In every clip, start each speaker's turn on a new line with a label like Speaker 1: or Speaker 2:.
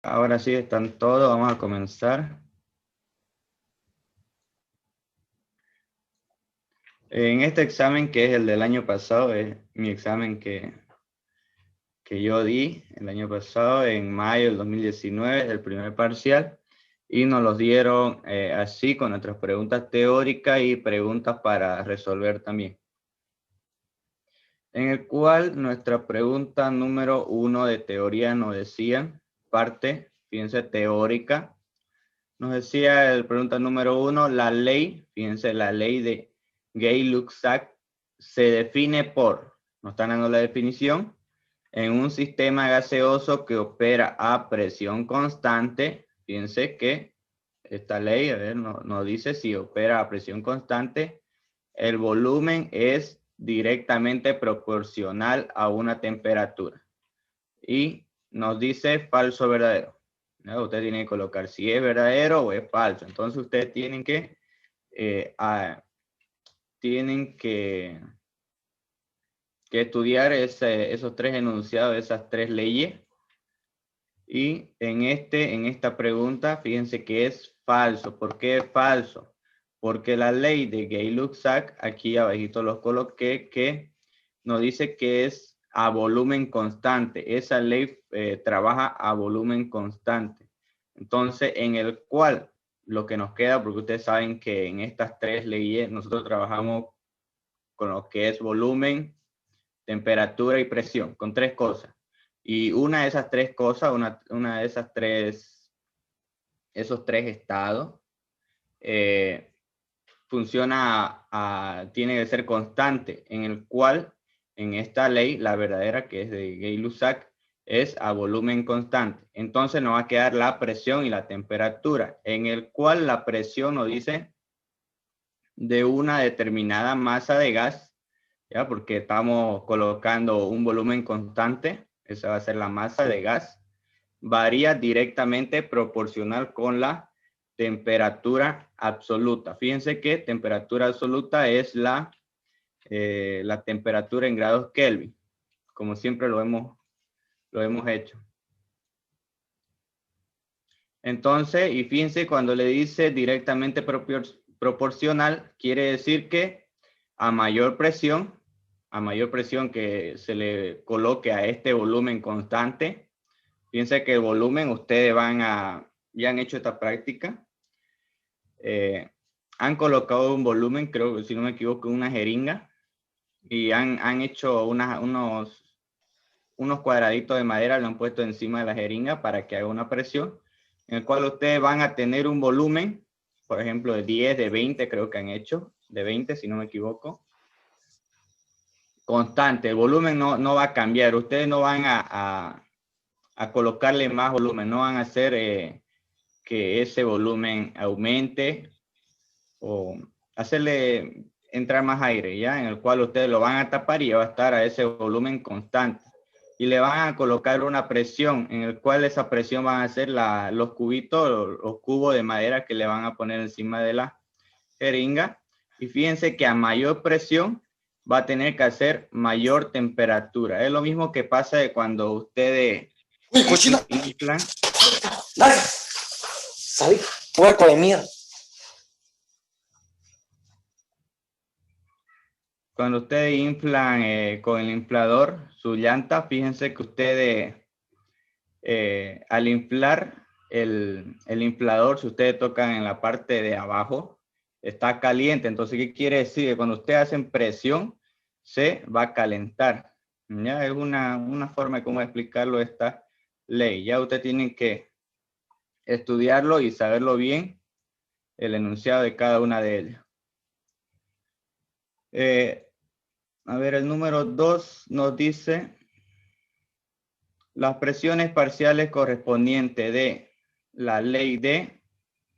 Speaker 1: Ahora sí están todos, vamos a comenzar. En este examen, que es el del año pasado, es mi examen que yo di el año pasado, en mayo del 2019, es el primer parcial, y nos los dieron así, con nuestras preguntas teóricas y preguntas para resolver también. En el cual nuestra pregunta número 1 de teoría nos decía, parte, fíjense, teórica. Nos decía el pregunta número 1, la ley, fíjense, la ley de Gay-Lussac se define por, nos están dando la definición, en un sistema gaseoso que opera a presión constante. Fíjense que esta ley, a ver, nos dice si opera a presión constante, el volumen es directamente proporcional a una temperatura. Y nos dice falso o verdadero. ¿No? Usted tiene que colocar si es verdadero o es falso. Entonces ustedes tienen que estudiar esos tres enunciados, esas tres leyes. Y en esta pregunta, fíjense que es falso. ¿Por qué es falso? Porque la ley de Gay-Lussac, aquí abajito los coloqué, que nos dice que es a volumen constante. Esa ley trabaja a volumen constante. Entonces, en el cual lo que nos queda, porque ustedes saben que en estas tres leyes nosotros trabajamos con lo que es volumen, temperatura y presión, con tres cosas. Y una de esas tres cosas, una de esas esos tres estados, tiene que ser constante, en el cual, en esta ley, la verdadera, que es de Gay-Lussac, es a volumen constante. Entonces nos va a quedar la presión y la temperatura, en el cual la presión nos dice de una determinada masa de gas, ¿ya? Porque estamos colocando un volumen constante, esa va a ser la masa de gas, varía directamente proporcional con la temperatura absoluta. Fíjense que temperatura absoluta es la temperatura en grados Kelvin, como siempre lo hemos hecho. Entonces, y fíjense, cuando le dice directamente proporcional, quiere decir que a mayor presión que se le coloque a este volumen constante, fíjense que el volumen, ustedes ya han hecho esta práctica, han colocado un volumen, creo que si no me equivoco, una jeringa, y han hecho unos cuadraditos de madera, lo han puesto encima de la jeringa para que haga una presión, en el cual ustedes van a tener un volumen, por ejemplo, de 10, de 20, creo que han hecho, de 20 si no me equivoco, constante. El volumen no va a cambiar, ustedes no van a colocarle más volumen, no van a hacer que ese volumen aumente o hacerle entrar más aire, ¿ya? En el cual ustedes lo van a tapar y va a estar a ese volumen constante. Y le van a colocar una presión, en el cual esa presión van a ser los cubitos, los cubos de madera que le van a poner encima de la jeringa. Y fíjense que a mayor presión va a tener que hacer mayor temperatura. Es lo mismo que pasa de cuando ustedes inflan.
Speaker 2: ¡Dale! ¿Sabes? Puerco de mierda.
Speaker 1: Cuando ustedes inflan con el inflador su llanta, fíjense que ustedes al inflar el inflador, si ustedes tocan en la parte de abajo, está caliente. Entonces, ¿qué quiere decir? Que cuando ustedes hacen presión, se va a calentar. ¿Ya? Es una forma de cómo explicarlo esta ley. Ya ustedes tienen que estudiarlo y saberlo bien, el enunciado de cada una de ellas. A ver, el número 2 nos dice las presiones parciales correspondientes de la ley de,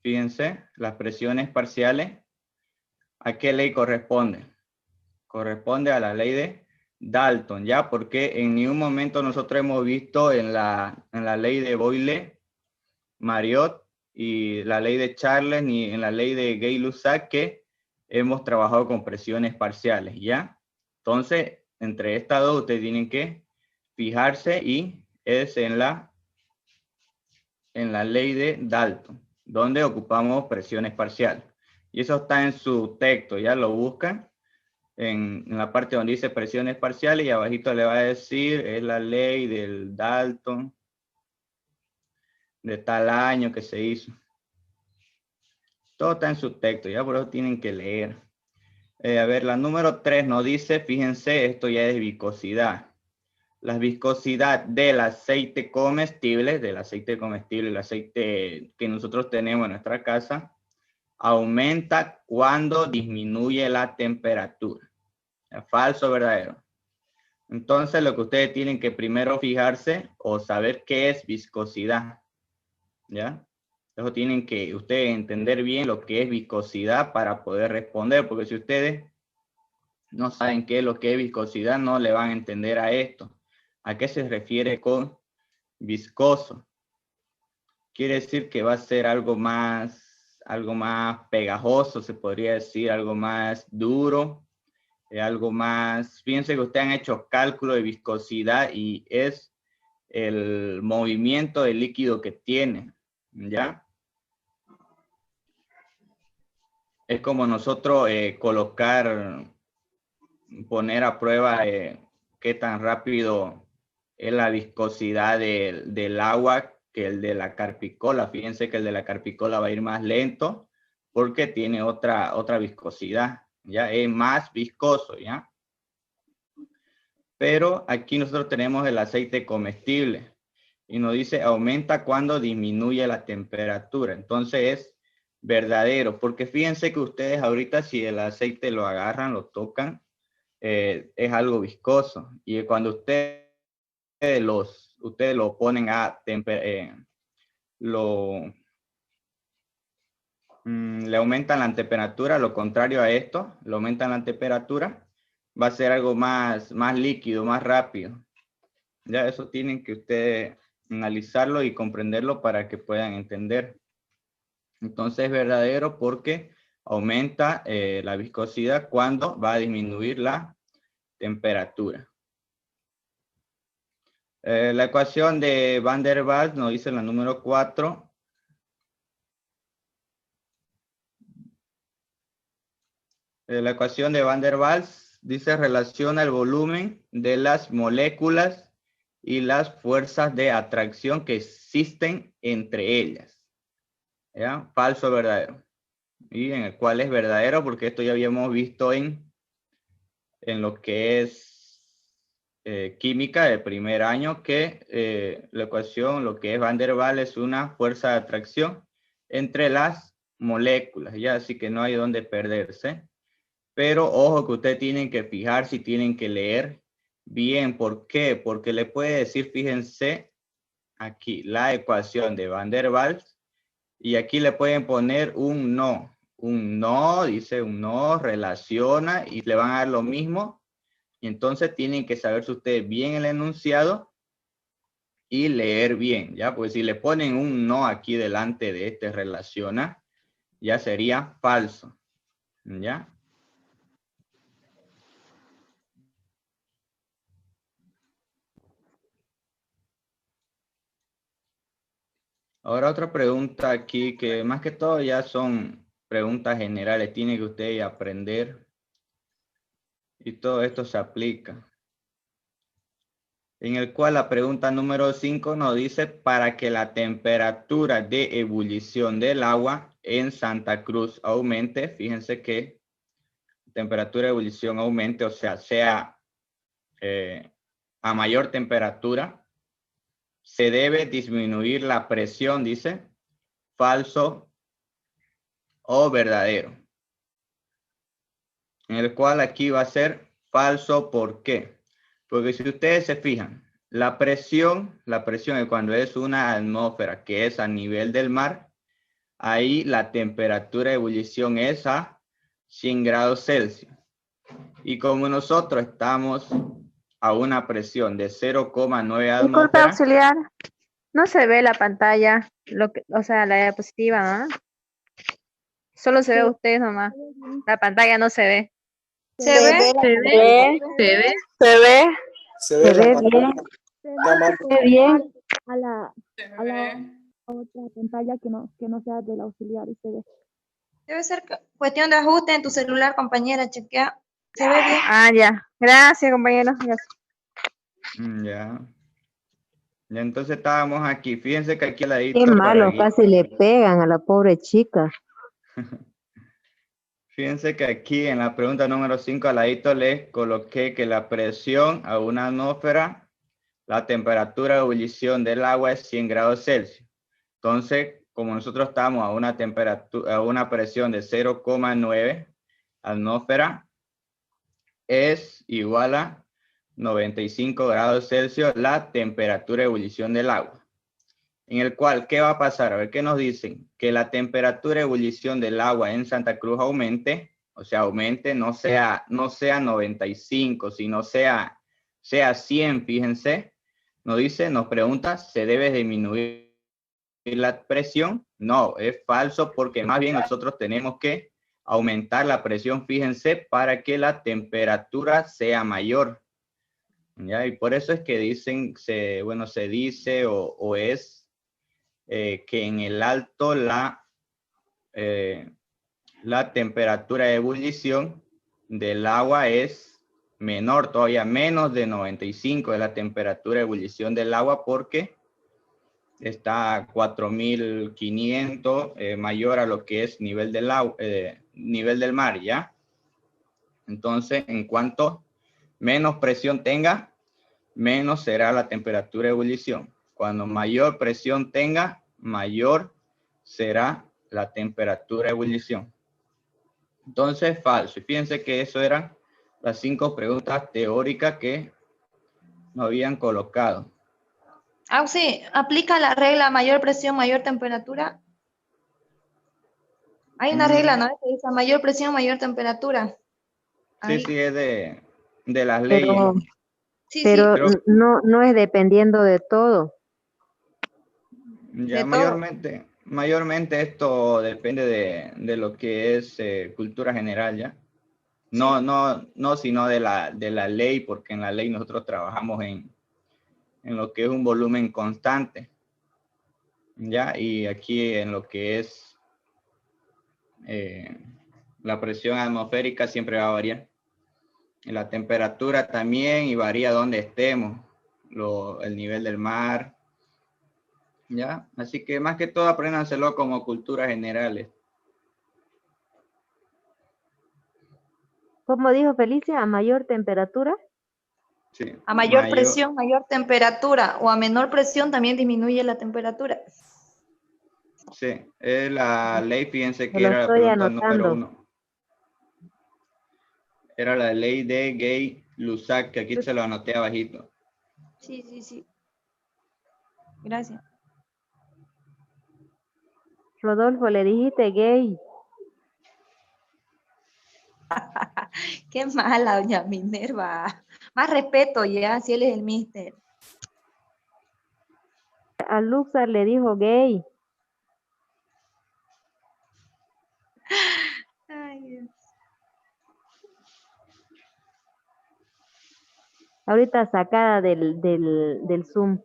Speaker 1: fíjense, las presiones parciales, ¿a qué ley corresponde? Corresponde a la ley de Dalton, ¿ya? Porque en ningún momento nosotros hemos visto en la ley de Boyle, Marriott y la ley de Charles, ni en la ley de Gay-Lussac que hemos trabajado con presiones parciales, ¿ya? Entonces, entre estas dos ustedes tienen que fijarse y es en la en la ley de Dalton, donde ocupamos presiones parciales. Y eso está en su texto, ya lo buscan en la parte donde dice presiones parciales y abajito le va a decir, es la ley del Dalton de tal año que se hizo. Todo está en su texto, ya por eso tienen que leer. A ver, la número 3 nos dice, fíjense, esto ya es viscosidad. La viscosidad del aceite comestible, el aceite que nosotros tenemos en nuestra casa, aumenta cuando disminuye la temperatura. ¿Falso o verdadero? Entonces, lo que ustedes tienen que primero fijarse o saber qué es viscosidad. ¿Ya? Eso tienen que ustedes entender bien lo que es viscosidad para poder responder, porque si ustedes no saben qué es lo que es viscosidad, no le van a entender a esto. ¿A qué se refiere con viscoso? Quiere decir que va a ser algo más pegajoso, se podría decir, algo más duro, algo más... Fíjense que ustedes han hecho cálculo de viscosidad y es el movimiento del líquido que tiene, ¿ya? Es como nosotros poner a prueba qué tan rápido es la viscosidad del agua que el de la carpicola. Fíjense que el de la carpicola va a ir más lento porque tiene otra viscosidad, ¿ya? Es más viscoso, ¿ya? Pero aquí nosotros tenemos el aceite comestible y nos dice aumenta cuando disminuye la temperatura. Entonces es verdadero, porque fíjense que ustedes ahorita si el aceite lo agarran, lo tocan, es algo viscoso. Y cuando ustedes lo ponen a le aumentan la temperatura, lo contrario a esto, le aumentan la temperatura, va a ser algo más líquido, más rápido. Ya eso tienen que ustedes analizarlo y comprenderlo para que puedan entender. Entonces es verdadero porque aumenta la viscosidad cuando va a disminuir la temperatura. La ecuación de Van der Waals nos dice la número 4. La ecuación de Van der Waals dice relaciona el volumen de las moléculas y las fuerzas de atracción que existen entre ellas. ¿Ya? Falso o verdadero. Y en el cual es verdadero porque esto ya habíamos visto en lo que es química del primer año, que la ecuación, lo que es Van der Waals, es una fuerza de atracción entre las moléculas, ya, así que no hay donde perderse. Pero ojo que ustedes tienen que fijarse y tienen que leer bien. ¿Por qué? Porque le puede decir, fíjense, aquí la ecuación de Van der Waals, y aquí le pueden poner un no. Un no, dice un no, relaciona, y le van a dar lo mismo. Y entonces tienen que saberse ustedes bien el enunciado y leer bien, ¿ya? Pues si le ponen un no aquí delante de este relaciona, ya sería falso, ¿ya? Ahora otra pregunta aquí que más que todo ya son preguntas generales, tiene que usted aprender y todo esto se aplica. En el cual la pregunta número 5 nos dice para que la temperatura de ebullición del agua en Santa Cruz aumente, fíjense que temperatura de ebullición aumente, o sea a mayor temperatura, se debe disminuir la presión, dice, falso o verdadero. En el cual aquí va a ser falso, ¿por qué? Porque si ustedes se fijan, la presión es cuando es una atmósfera que es a nivel del mar, ahí la temperatura de ebullición es a 100 grados Celsius. Y como nosotros estamos a una presión de 0,9
Speaker 3: Disculpe,
Speaker 1: atmósfera,
Speaker 3: auxiliar. No se ve la pantalla, o sea, la diapositiva, ¿no? Solo se ve usted nomás. La pantalla no se ve.
Speaker 4: ¿Se ve?
Speaker 3: Se ve, se ve, se ve,
Speaker 2: Se ve
Speaker 3: se
Speaker 2: la
Speaker 3: ve
Speaker 2: pantalla.
Speaker 3: bien,
Speaker 2: Está mal.
Speaker 3: se ve bien.
Speaker 4: A la,
Speaker 5: Se
Speaker 4: a la,
Speaker 5: ve.
Speaker 4: otra pantalla que no sea del auxiliar y se ve.
Speaker 5: Debe ser cuestión de ajuste en tu celular, compañera, chequea. ¿Se ve bien?
Speaker 3: Ah, ya. Gracias, compañeros. Gracias.
Speaker 1: Ya. Ya entonces estábamos aquí. Fíjense que aquí al ladito
Speaker 6: Qué
Speaker 1: por
Speaker 6: malo,
Speaker 1: aquí.
Speaker 6: casi le pegan a la pobre chica.
Speaker 1: Fíjense que aquí en la pregunta número 5 al ladito les coloqué que la presión a una atmósfera, la temperatura de ebullición del agua es 100 grados Celsius. Entonces, como nosotros estamos a una temperatura, a una presión de 0,9 atmósfera, es igual a 95 grados Celsius la temperatura de ebullición del agua. En el cual, ¿qué va a pasar? A ver, ¿qué nos dicen? Que la temperatura de ebullición del agua en Santa Cruz aumente, o sea, aumente, no sea 95, sino sea 100, fíjense. Nos dice, nos pregunta, ¿se debe disminuir la presión? No, es falso porque más bien nosotros tenemos que aumentar la presión, fíjense, para que la temperatura sea mayor. ¿Ya? Y por eso es que dicen, se dice o es que en el alto la temperatura de ebullición del agua es menor, todavía menos de 95 de la temperatura de ebullición del agua porque está a 4500 mayor a lo que es nivel del agua, nivel del mar, ¿ya? Entonces, en cuanto menos presión tenga, menos será la temperatura de ebullición. Cuando mayor presión tenga, mayor será la temperatura de ebullición. Entonces, falso. Y fíjense que eso eran las 5 preguntas teóricas que nos habían colocado.
Speaker 5: Ah, sí, aplica la regla mayor presión, mayor temperatura. Hay una regla, ¿no? Que dice mayor presión, mayor temperatura. Ahí.
Speaker 1: Sí, es de las leyes.
Speaker 6: Pero,
Speaker 5: Sí,
Speaker 6: pero
Speaker 5: sí,
Speaker 6: no es dependiendo de todo.
Speaker 1: Ya
Speaker 5: de todo.
Speaker 1: mayormente esto depende de lo que es cultura general, ¿ya? No,
Speaker 5: Sí.
Speaker 1: no, sino de la ley, porque en la ley nosotros trabajamos en lo que es un volumen constante, ¿ya? Y aquí en lo que es la presión atmosférica siempre va a variar. La temperatura también y varía donde estemos, el nivel del mar, ¿ya? Así que más que todo apréndanselo como culturas generales.
Speaker 6: ¿Cómo dijo Felicia? ¿A mayor temperatura?
Speaker 1: Sí,
Speaker 5: A mayor presión, mayor temperatura, o a menor presión también disminuye la temperatura.
Speaker 1: Sí, es la ley, fíjense
Speaker 6: Me
Speaker 1: que
Speaker 6: lo
Speaker 1: era la
Speaker 6: estoy
Speaker 1: pregunta número
Speaker 6: anotando.
Speaker 1: 1. Era la ley de Gay-Lussac, que aquí se lo anoté abajito.
Speaker 5: Sí, sí, sí. Gracias.
Speaker 6: Rodolfo, le dijiste gay.
Speaker 5: Qué mala, doña Minerva. Más respeto ya, si él es el mister.
Speaker 6: A Luxar le dijo gay.
Speaker 5: Ay, Dios.
Speaker 6: Ahorita sacada del Zoom.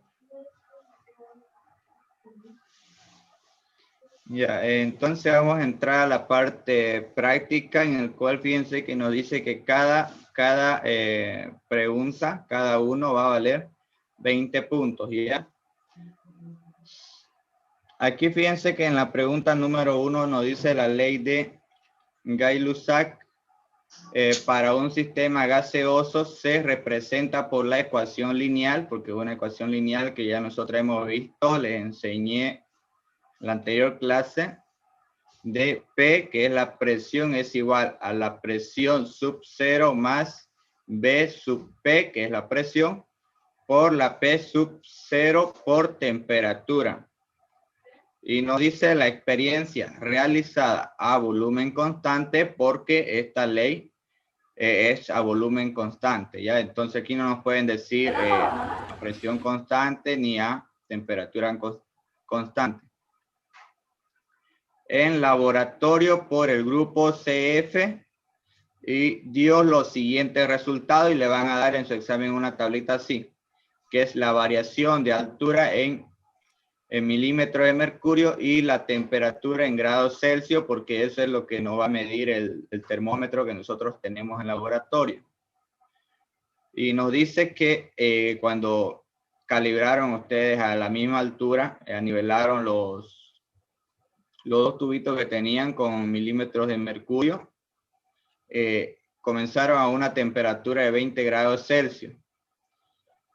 Speaker 1: Ya, entonces vamos a entrar a la parte práctica en el cual fíjense que nos dice que cada pregunta, cada uno va a valer 20 puntos, ¿ya? Aquí fíjense que en la pregunta número 1 nos dice la ley de Gay-Lussac. Para un sistema gaseoso se representa por la ecuación lineal, porque es una ecuación lineal que ya nosotros hemos visto, les enseñé en la anterior clase, de P, que es la presión, es igual a la presión sub 0 más B sub P, que es la presión, por la P sub 0 por temperatura. Y nos dice la experiencia realizada a volumen constante porque esta ley es a volumen constante, ¿ya? Entonces aquí no nos pueden decir a presión constante ni a temperatura constante. En laboratorio por el grupo CF y dio los siguientes resultados y le van a dar en su examen una tablita así, que es la variación de altura en en milímetros de mercurio y la temperatura en grados Celsius, porque eso es lo que nos va a medir el termómetro que nosotros tenemos en laboratorio. Y nos dice que cuando calibraron ustedes a la misma altura, nivelaron los dos tubitos que tenían con milímetros de mercurio, comenzaron a una temperatura de 20 grados Celsius.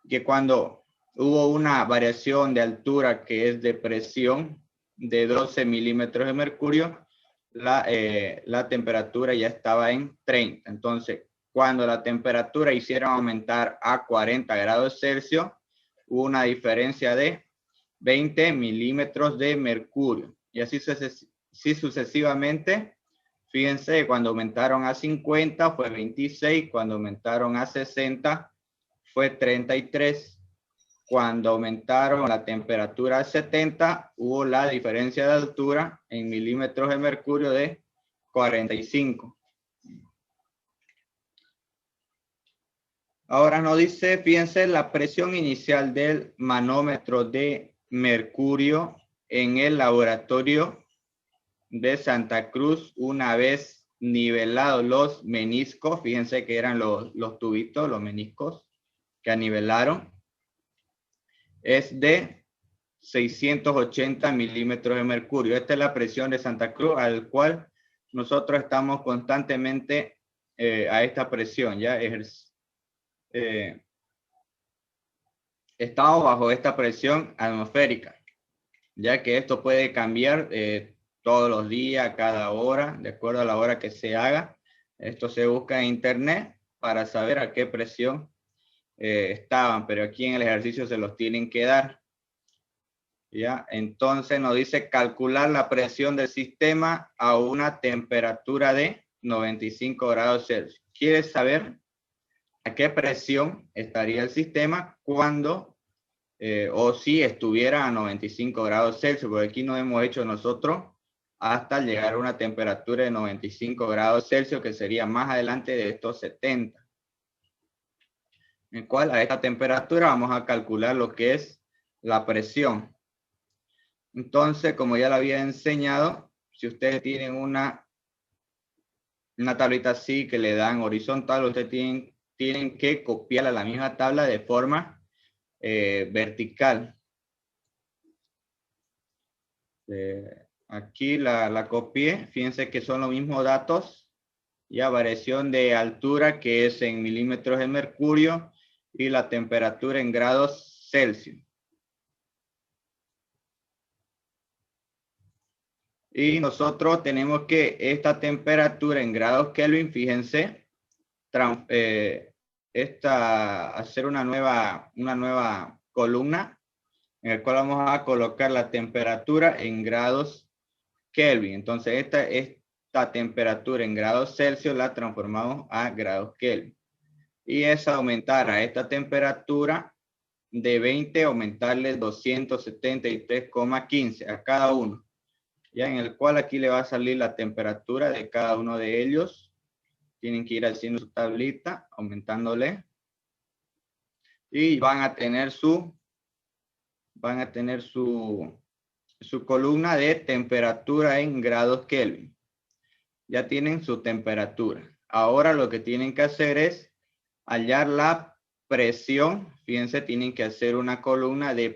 Speaker 1: Que cuando hubo una variación de altura que es de presión de 12 milímetros de mercurio, la temperatura ya estaba en 30. Entonces, cuando la temperatura hicieron aumentar a 40 grados Celsius, hubo una diferencia de 20 milímetros de mercurio. Y así sucesivamente. Fíjense, cuando aumentaron a 50 fue 26, cuando aumentaron a 60 fue 33. Cuando aumentaron la temperatura a 70, hubo la diferencia de altura en milímetros de mercurio de 45. Ahora nos dice, fíjense, la presión inicial del manómetro de mercurio en el laboratorio de Santa Cruz, una vez nivelados los meniscos. Fíjense que eran los tubitos, los meniscos que anivelaron. Es de 680 milímetros de mercurio. Esta es la presión de Santa Cruz, al cual nosotros estamos constantemente a esta presión. Ya estamos bajo esta presión atmosférica, ya que esto puede cambiar todos los días, cada hora, de acuerdo a la hora que se haga. Esto se busca en internet para saber a qué presión estaban, pero aquí en el ejercicio se los tienen que dar. ¿Ya? Entonces nos dice calcular la presión del sistema a una temperatura de 95 grados Celsius. ¿Quieres saber a qué presión estaría el sistema cuando o si estuviera a 95 grados Celsius? Porque aquí no hemos hecho nosotros hasta llegar a una temperatura de 95 grados Celsius, que sería más adelante de estos 70. En el cual a esta temperatura vamos a calcular lo que es la presión. Entonces, como ya lo había enseñado, si ustedes tienen una tablita así que le dan horizontal, ustedes tienen que copiarla a la misma tabla de forma vertical. Aquí la copié. Fíjense que son los mismos datos. Ya, variación de altura que es en milímetros de mercurio y la temperatura en grados Celsius. Y nosotros tenemos que esta temperatura en grados Kelvin, fíjense, hacer una nueva columna en la cual vamos a colocar la temperatura en grados Kelvin. Entonces esta temperatura en grados Celsius la transformamos a grados Kelvin. Y es aumentar a esta temperatura de 20, aumentarle 273,15 a cada uno. Ya, en el cual aquí le va a salir la temperatura de cada uno de ellos. Tienen que ir haciendo su tablita, aumentándole. Y van a tener su columna de temperatura en grados Kelvin. Ya tienen su temperatura. Ahora lo que tienen que hacer es hallar la presión. Fíjense, tienen que hacer una columna de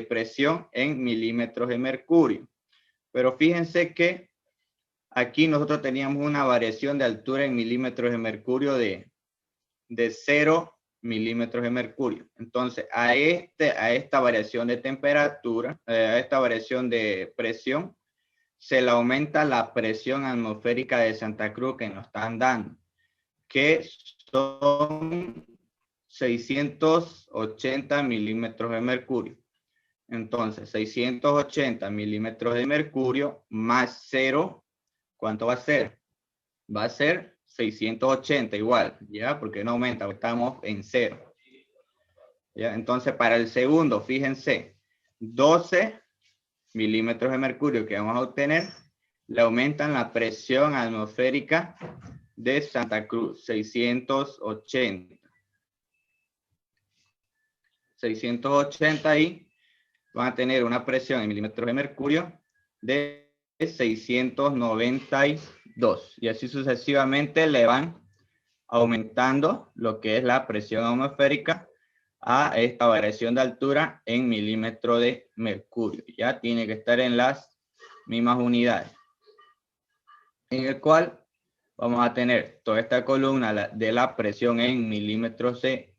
Speaker 1: presión en milímetros de mercurio. Pero fíjense que aquí nosotros teníamos una variación de altura en milímetros de mercurio de 0 milímetros de mercurio. Entonces, a esta variación de temperatura, a esta variación de presión, se le aumenta la presión atmosférica de Santa Cruz que nos están dando, que son 680 milímetros de mercurio. Entonces, 680 milímetros de mercurio más 0, ¿cuánto va a ser? Va a ser 680 igual, ¿ya? Porque no aumenta, estamos en 0. ¿Ya? Entonces, para el segundo, fíjense, 12 milímetros de mercurio que vamos a obtener, le aumentan la presión atmosférica de Santa Cruz, 680. 680 y van a tener una presión en milímetros de mercurio de 692 y así sucesivamente le van aumentando lo que es la presión atmosférica a esta variación de altura en milímetros de mercurio. Ya tiene que estar en las mismas unidades, en el cual vamos a tener toda esta columna de la presión en milímetros de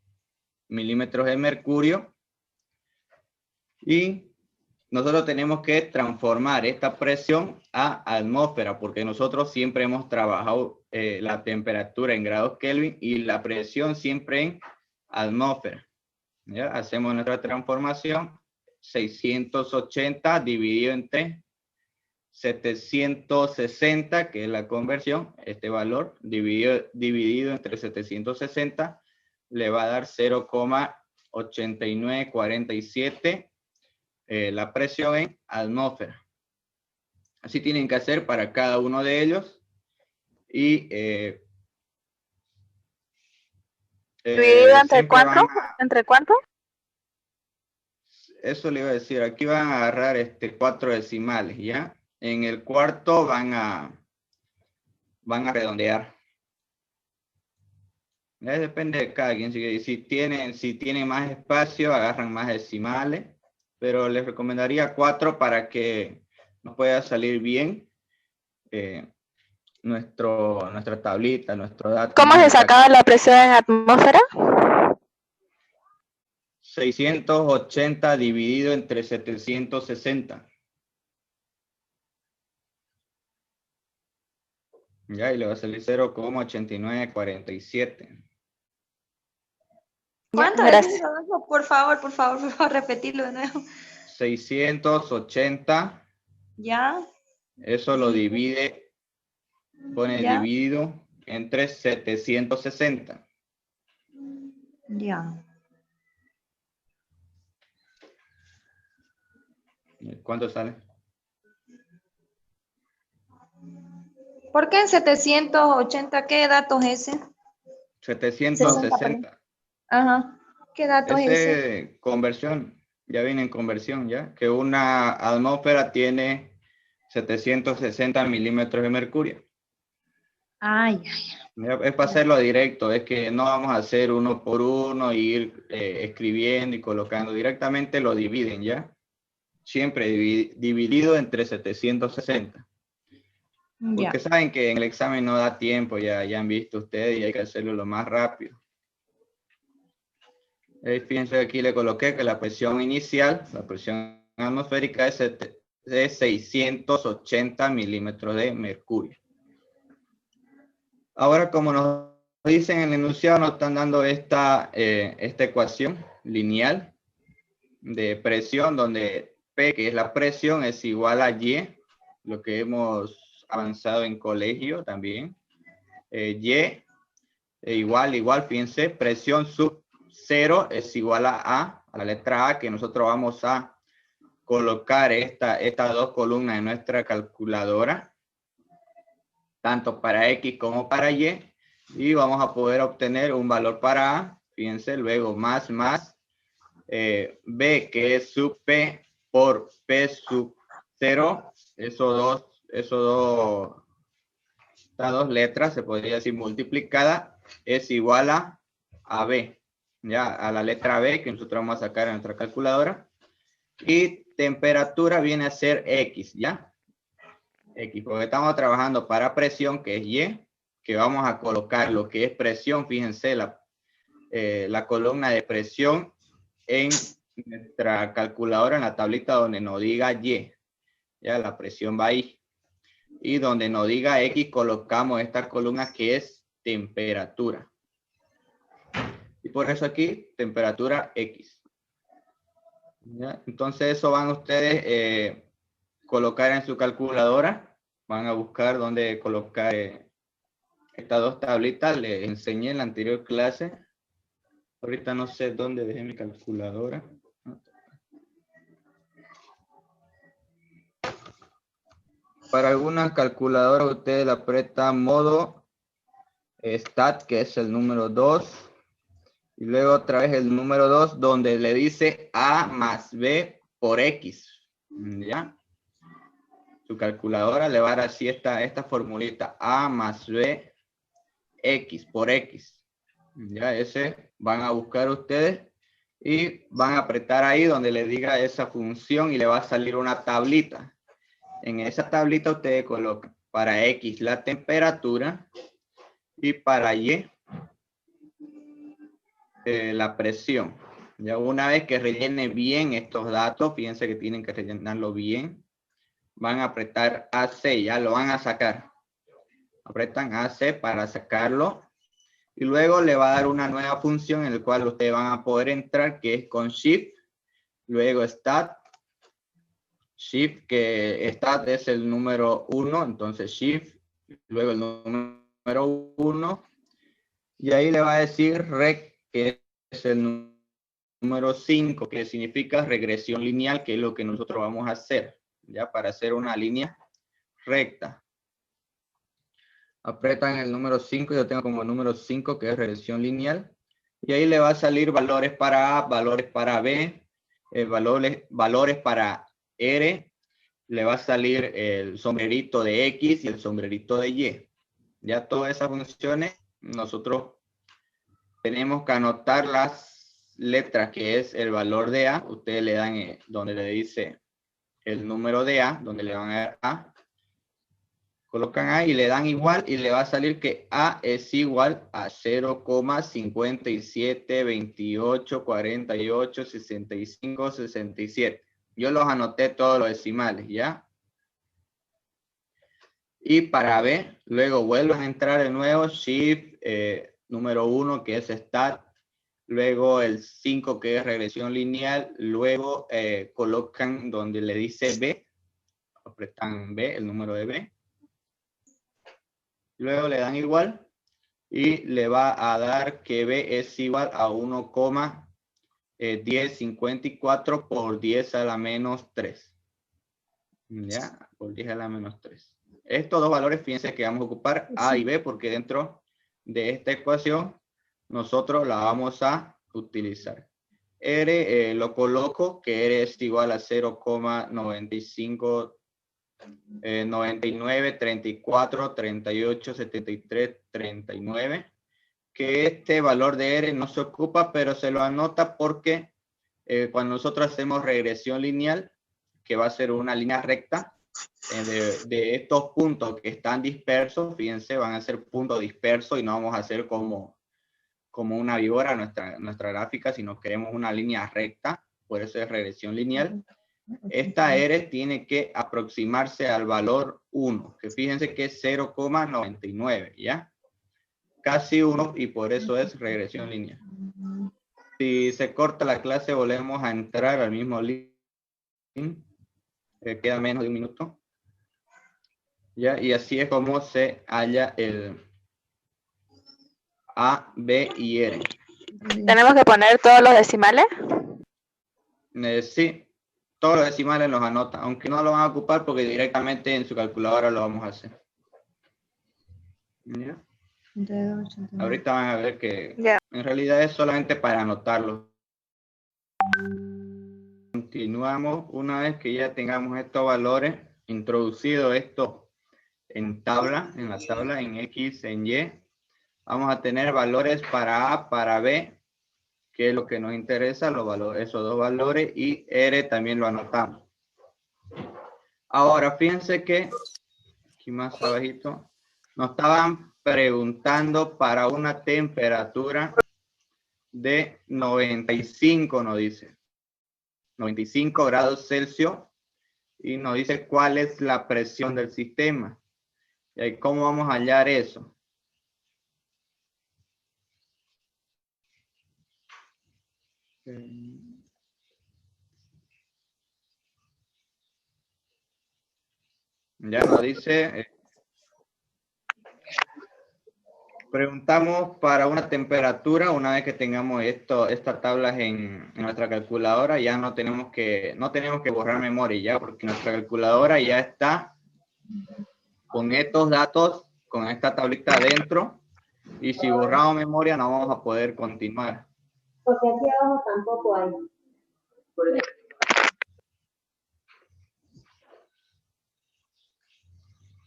Speaker 1: mercurio, y nosotros tenemos que transformar esta presión a atmósfera, porque nosotros siempre hemos trabajado la temperatura en grados Kelvin y la presión siempre en atmósfera. ¿Ya? Hacemos nuestra transformación, 680 dividido entre 760, que es la conversión, este valor dividido entre 760 le va a dar 0,8947 la presión en atmósfera. Así tienen que hacer para cada uno de ellos. Y
Speaker 3: ¿Dividido entre cuánto?
Speaker 1: a,
Speaker 3: ¿Entre cuánto?
Speaker 1: eso le iba a decir, aquí van a agarrar 4 decimales, ¿ya? En el cuarto van a redondear. Ya depende de cada quien. Si tienen más espacio, agarran más decimales. Pero les recomendaría 4 para que nos pueda salir bien nuestra tablita, nuestro dato.
Speaker 3: ¿Cómo se sacaba la presión en atmósfera?
Speaker 1: 680 dividido entre 760. Ya, y le va a salir 0,8947.
Speaker 5: ¿Cuánto es, Rodolfo? Por favor, repetirlo de nuevo.
Speaker 1: 680.
Speaker 5: ¿Ya?
Speaker 1: Eso lo divide, pone
Speaker 5: ¿Ya?
Speaker 1: dividido entre 760.
Speaker 5: Ya.
Speaker 1: ¿Cuánto sale?
Speaker 5: ¿Por qué en 780? ¿Qué dato es ese?
Speaker 1: 760.
Speaker 5: Ajá. ¿Qué dato es ese?
Speaker 1: Ese conversión, ya viene en conversión, ya. Que una atmósfera tiene 760 milímetros de mercurio.
Speaker 5: Ay,
Speaker 1: Es para hacerlo directo, es que no vamos a hacer uno por uno, y ir escribiendo y colocando. Directamente lo dividen, ¿ya? Siempre dividido entre 760. Porque
Speaker 5: ya.
Speaker 1: saben que en el examen no da tiempo, ya han visto ustedes, y hay que hacerlo lo más rápido. Fíjense, aquí le coloqué que la presión inicial, la presión atmosférica es de 680 milímetros de mercurio. Ahora, como nos dicen en el enunciado, nos están dando esta ecuación lineal de presión, donde P, que es la presión, es igual a Y, lo que hemos avanzado en colegio también. Y igual, fíjense, presión sub 0 es igual a la letra A, que nosotros vamos a colocar estas dos columnas en nuestra calculadora, tanto para X como para Y, y vamos a poder obtener un valor para A, fíjense, luego más, B, que es sub P, por P sub 0, estas dos letras, se podría decir multiplicada, es igual a B, ya, a la letra B, que nosotros vamos a sacar en nuestra calculadora. Y temperatura viene a ser X, ¿ya? X, porque estamos trabajando para presión, que es Y, que vamos a colocar lo que es presión, fíjense, la columna de presión en nuestra calculadora, en la tablita donde nos diga Y, ya, la presión va ahí. Y donde nos diga X, colocamos esta columna que es temperatura. Y por eso aquí, temperatura X. ¿Ya? Entonces eso van ustedes colocar en su calculadora. Van a buscar dónde colocar estas dos tablitas. Les enseñé en la anterior clase. Ahorita no sé dónde dejé mi calculadora. Para algunas calculadoras ustedes le apretan modo stat, que es el número 2. Y luego otra vez el número 2, donde le dice A más B por X, ¿ya? Su calculadora le va a dar así esta formulita, A más B, X por X. Ya, ese van a buscar ustedes y van a apretar ahí donde le diga esa función y le va a salir una tablita. En esa tablita ustedes colocan para X la temperatura y para Y la presión. Ya una vez que rellene bien estos datos, fíjense que tienen que rellenarlo bien, van a apretar AC, ya lo van a sacar. Apretan AC para sacarlo y luego le va a dar una nueva función en la cual ustedes van a poder entrar, que es con Shift, luego Stat, Shift, que Stat es el número 1, entonces Shift, luego el número 1, y ahí le va a decir Rec, que es el número 5, que significa regresión lineal, que es lo que nosotros vamos a hacer, ya para hacer una línea recta. Apretan el número 5, yo tengo como número 5, que es regresión lineal, y ahí le va a salir valores para A, valores para B, valores para R, le va a salir el sombrerito de X y el sombrerito de Y. Ya todas esas funciones, nosotros tenemos que anotar las letras, que es el valor de A, ustedes le dan donde le dice el número de A, donde le van a dar A, colocan A y le dan igual y le va a salir que A es igual a 0,57, 28, 48, 65, 67. Yo los anoté todos los decimales, ¿ya? Y para B, luego vuelven a entrar de nuevo, Shift, número 1 que es Stat, luego el 5 que es regresión lineal, luego colocan donde le dice B, apretan B, el número de B. Luego le dan igual y le va a dar que B es igual a 1,1054 por 10 a la menos 3. Ya, por 10 a la menos 3. Estos dos valores, fíjense que vamos a ocupar A y B porque dentro de esta ecuación nosotros la vamos a utilizar. R lo coloco, que R es igual a 0,95 99, 34, 38, 73, 39, que este valor de R no se ocupa, pero se lo anota porque cuando nosotros hacemos regresión lineal, que va a ser una línea recta, de estos puntos que están dispersos, fíjense, van a ser puntos dispersos y no vamos a hacer como una víbora nuestra gráfica, sino queremos una línea recta, por eso es regresión lineal. Esta R tiene que aproximarse al valor 1, que fíjense que es 0,99, ¿ya? Casi 1 y por eso es regresión lineal. Si se corta la clase, volvemos a entrar al mismo link. Queda menos de un minuto. ¿Ya? Y así es como se halla el A, B y R.
Speaker 3: ¿Tenemos que poner todos los decimales?
Speaker 1: Sí. Todos los decimales los anota, aunque no lo van a ocupar porque directamente en su calculadora lo vamos a hacer. ¿Ya? Ahorita van a ver que en realidad es solamente para anotarlo. Continuamos una vez que ya tengamos estos valores, introducido esto en la tabla en X, en Y. Vamos a tener valores para A, para B, que es lo que nos interesa, esos dos valores, y R también lo anotamos. Ahora, fíjense que, aquí más abajito, nos estaban preguntando para una temperatura de 95, nos dice. 95 grados Celsius, y nos dice cuál es la presión del sistema. ¿Y ahí cómo vamos a hallar eso? Ya nos dice, preguntamos para una temperatura. Una vez que tengamos estas tablas en nuestra calculadora, ya no tenemos que borrar memoria ya, porque nuestra calculadora ya está con estos datos, con esta tablita adentro, y si borramos memoria no vamos a poder continuar.
Speaker 6: Porque aquí abajo tampoco hay.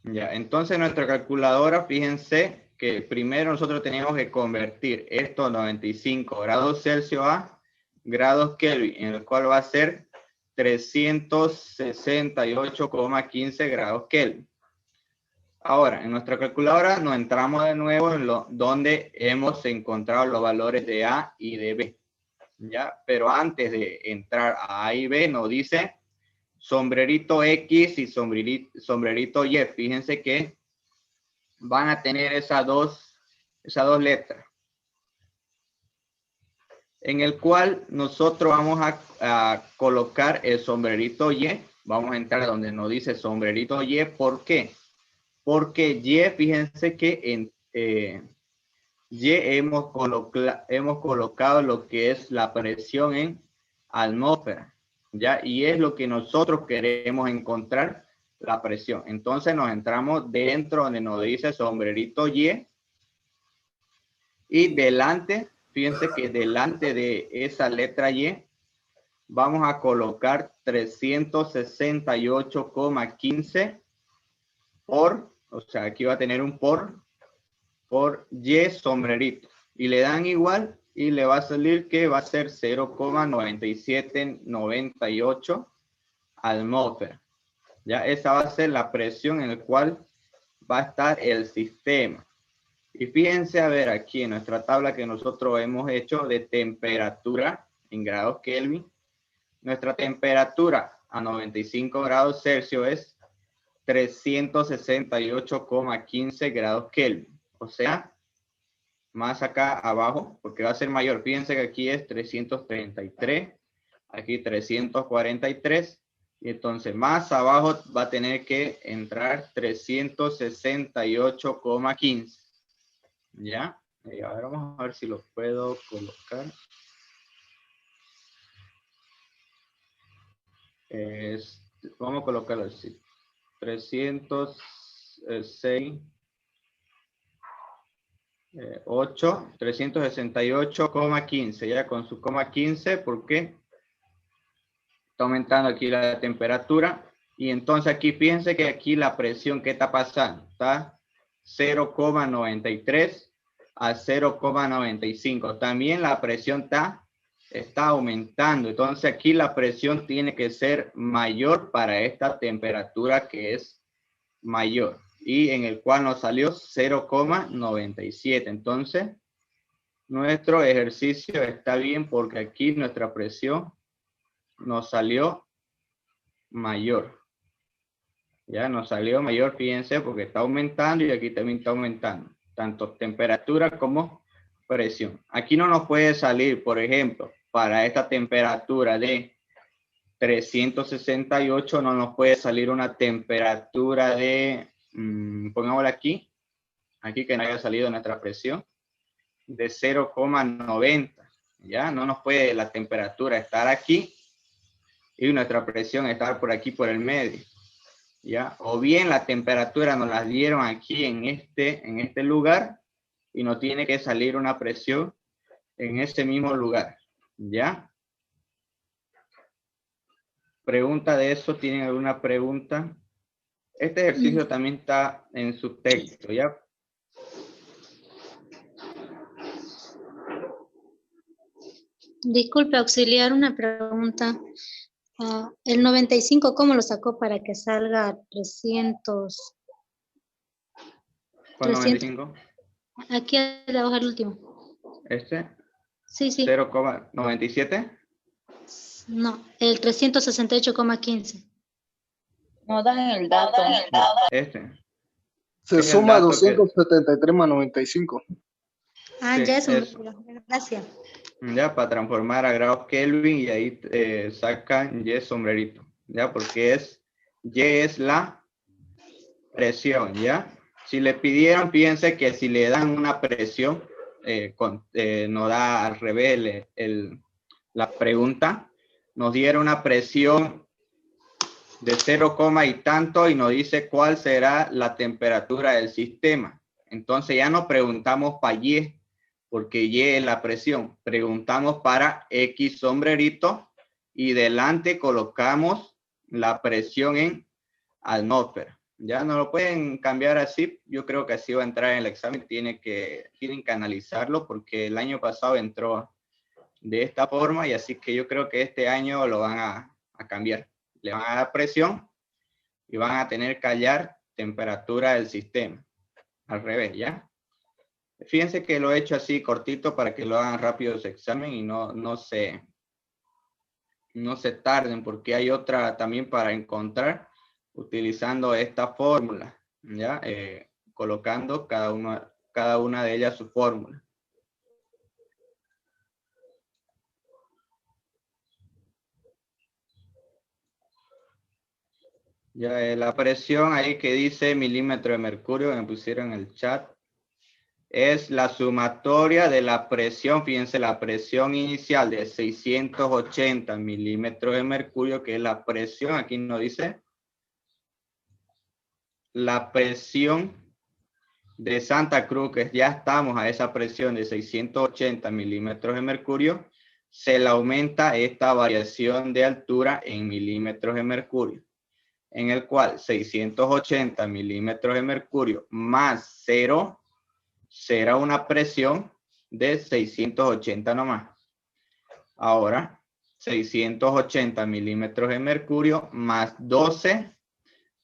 Speaker 1: Ya, entonces nuestra calculadora, fíjense que primero nosotros teníamos que convertir estos 95 grados Celsius a grados Kelvin, en el cual va a ser 368,15 grados Kelvin. Ahora, en nuestra calculadora nos entramos de nuevo en donde hemos encontrado los valores de A y de B. ¿Ya? Pero antes de entrar a A y B nos dice sombrerito X y sombrerito Y. Fíjense que van a tener esas dos letras. En el cual nosotros vamos a colocar el sombrerito Y. Vamos a entrar donde nos dice sombrerito Y. ¿Por qué? Porque Y, fíjense que en Y hemos colocado lo que es la presión en atmósfera, ¿ya? Y es lo que nosotros queremos encontrar, la presión. Entonces nos entramos dentro donde nos dice sombrerito Y. Y delante, fíjense que delante de esa letra Y, vamos a colocar 368,15 por, o sea, aquí va a tener un por Y sombrerito. Y le dan igual y le va a salir que va a ser 0,9798 atmósfera. Ya esa va a ser la presión en la cual va a estar el sistema. Y fíjense, a ver, aquí en nuestra tabla que nosotros hemos hecho de temperatura en grados Kelvin. Nuestra temperatura a 95 grados Celsius es 368,15 grados Kelvin. O sea, más acá abajo, porque va a ser mayor. Fíjense que aquí es 333, aquí 343. Y entonces más abajo va a tener que entrar 368,15. ¿Ya? Y ahora vamos a ver si lo puedo colocar. Vamos a colocarlo así. 306. 368,15, ya con su coma 15, porque está aumentando aquí la temperatura. Y entonces aquí fíjense que aquí la presión que está pasando está 0,93 a 0,95. También la presión está aumentando. Entonces aquí la presión tiene que ser mayor para esta temperatura que es mayor. Y en el cual nos salió 0,97. Entonces, nuestro ejercicio está bien porque aquí nuestra presión nos salió mayor. Ya nos salió mayor, fíjense, porque está aumentando y aquí también está aumentando. Tanto temperatura como presión. Aquí no nos puede salir, por ejemplo, para esta temperatura de 368, no nos puede salir una temperatura de... pongámosla aquí que no haya salido nuestra presión, de 0,90. Ya no nos puede la temperatura estar aquí y nuestra presión estar por aquí por el medio. Ya, o bien la temperatura nos la dieron aquí en este lugar y nos tiene que salir una presión en ese mismo lugar. Ya. Pregunta de eso, ¿tienen alguna pregunta? Este ejercicio también está en su texto, ¿ya?
Speaker 7: Disculpe, auxiliar, una pregunta. El 95, ¿cómo lo sacó para que salga 300?
Speaker 1: ¿Cuál 95?
Speaker 7: Aquí a la hoja el último.
Speaker 1: ¿Este?
Speaker 7: Sí, sí.
Speaker 1: 0,97.
Speaker 7: No, el 368,15.
Speaker 5: No dan el dato.
Speaker 1: Este.
Speaker 8: Se
Speaker 1: Es el
Speaker 8: suma
Speaker 1: dato
Speaker 8: 273 más 95.
Speaker 7: Ah,
Speaker 1: Sí,
Speaker 7: ya es
Speaker 1: eso.
Speaker 7: Gracias.
Speaker 1: Ya, para transformar a grados Kelvin y ahí sacan Y sombrerito. Ya, porque Y es la presión, ¿ya? Si le pidieran, fíjense que si le dan una presión, nos da al revés la pregunta. Nos dieron una presión de 0, y tanto y nos dice cuál será la temperatura del sistema. Entonces ya no preguntamos para Y, porque Y es la presión. Preguntamos para X sombrerito y delante colocamos la presión en atmósfera. Ya no lo pueden cambiar así. Yo creo que así va a entrar en el examen. Tienen que analizarlo porque el año pasado entró de esta forma y así que yo creo que este año lo van a cambiar. Le van a dar presión y van a tener que hallar temperatura del sistema. Al revés, ¿ya? Fíjense que lo he hecho así cortito para que lo hagan rápido ese examen y no se tarden porque hay otra también para encontrar utilizando esta fórmula, ¿ya? Colocando cada una de ellas su fórmula. Ya la presión ahí que dice milímetro de mercurio, que me pusieron en el chat, es la sumatoria de la presión, fíjense, la presión inicial de 680 milímetros de mercurio, que es la presión, aquí nos dice, la presión de Santa Cruz, que ya estamos a esa presión de 680 milímetros de mercurio, se le aumenta esta variación de altura en milímetros de mercurio, en el cual 680 milímetros de mercurio más 0 será una presión de 680 nomás. Ahora, 680 milímetros de mercurio más 12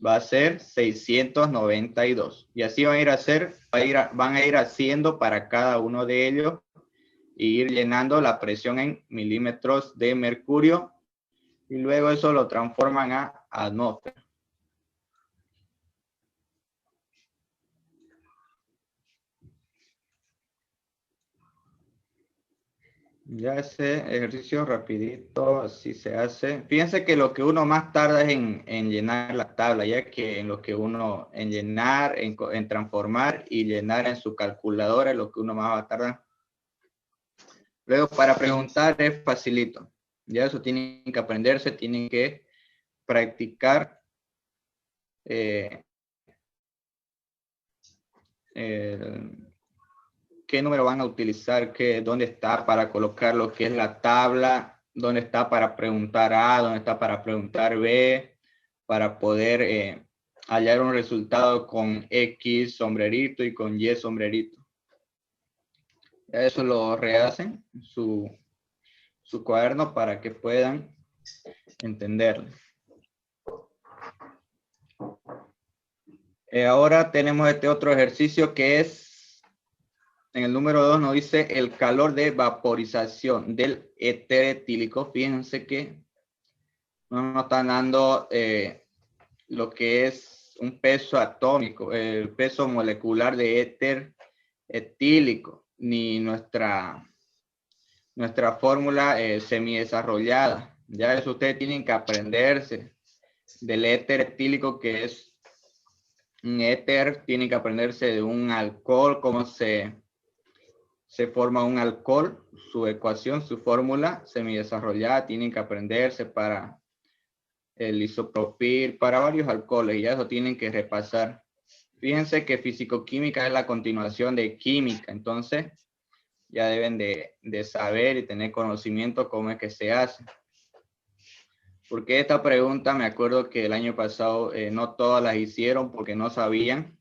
Speaker 1: va a ser 692. Y así van a ir haciendo para cada uno de ellos y ir llenando la presión en milímetros de mercurio y luego eso lo transforman a atmósfera. Ya ese ejercicio rapidito, así se hace. Fíjense que lo que uno más tarda es en llenar la tabla, ya que en llenar, en transformar y llenar en su calculadora es lo que uno más va a tardar. Luego para preguntar es facilito. Ya eso tienen que aprenderse, tienen que practicar qué número van a utilizar, dónde está para colocar lo que es la tabla, dónde está para preguntar A, dónde está para preguntar B, para poder hallar un resultado con X sombrerito y con Y sombrerito. Eso lo rehacen su cuaderno para que puedan entenderlo. Ahora tenemos este otro ejercicio que es en el número 2 nos dice el calor de vaporización del éter etílico. Fíjense que nos están dando lo que es un peso atómico, el peso molecular de éter etílico, ni nuestra fórmula semidesarrollada. Ya eso ustedes tienen que aprenderse del éter etílico, que es un éter, tienen que aprenderse de un alcohol, cómo se forma un alcohol, su ecuación, su fórmula semidesarrollada, tienen que aprenderse para el isopropil, para varios alcoholes, y ya eso tienen que repasar. Fíjense que fisicoquímica es la continuación de química, entonces ya deben de saber y tener conocimiento cómo es que se hace. Porque esta pregunta me acuerdo que el año pasado no todas las hicieron porque no sabían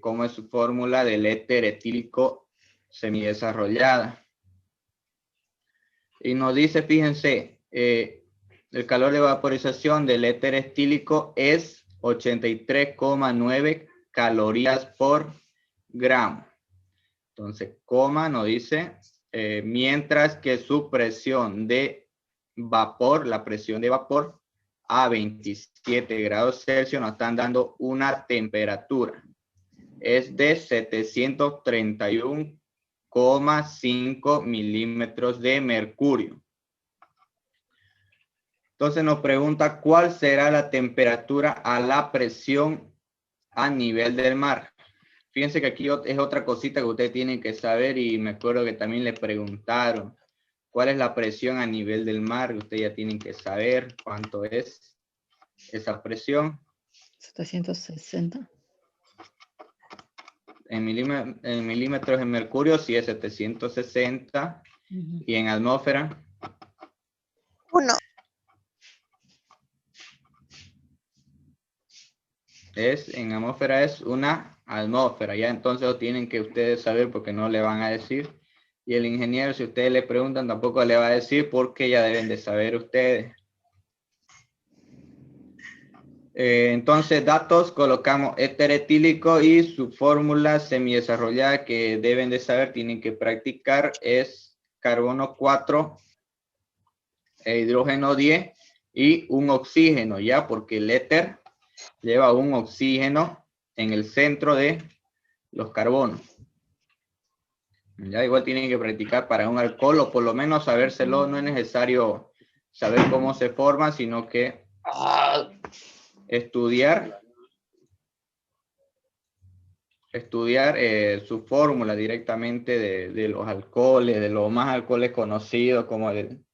Speaker 1: cómo es su fórmula del éter etílico semidesarrollada. Y nos dice, fíjense, el calor de vaporización del éter etílico es 83,9 calorías por gramo. Entonces, coma nos dice, mientras que su presión de vapor, la presión de vapor a 27 grados Celsius nos están dando una temperatura. Es de 731,5 milímetros de mercurio. Entonces nos pregunta cuál será la temperatura a la presión a nivel del mar. Fíjense que aquí es otra cosita que ustedes tienen que saber y me acuerdo que también le preguntaron cuál es la presión a nivel del mar. Ustedes ya tienen que saber cuánto es esa presión.
Speaker 9: 760.
Speaker 1: En milímetros de mercurio sí es 760 y en atmósfera
Speaker 10: 1.
Speaker 1: en atmósfera es una atmósfera, ya entonces lo tienen que ustedes saber porque no le van a decir. Y el ingeniero, si ustedes le preguntan, tampoco le va a decir porque ya deben de saber ustedes. Entonces, datos, colocamos éter etílico y su fórmula semidesarrollada que deben de saber, tienen que practicar, es carbono 4, hidrógeno 10 y un oxígeno, ya, porque el éter lleva un oxígeno en el centro de los carbonos. Ya igual tienen que practicar para un alcohol o por lo menos sabérselo, no es necesario saber cómo se forma, sino que estudiar su fórmula directamente de los alcoholes, de los más alcoholes conocidos como el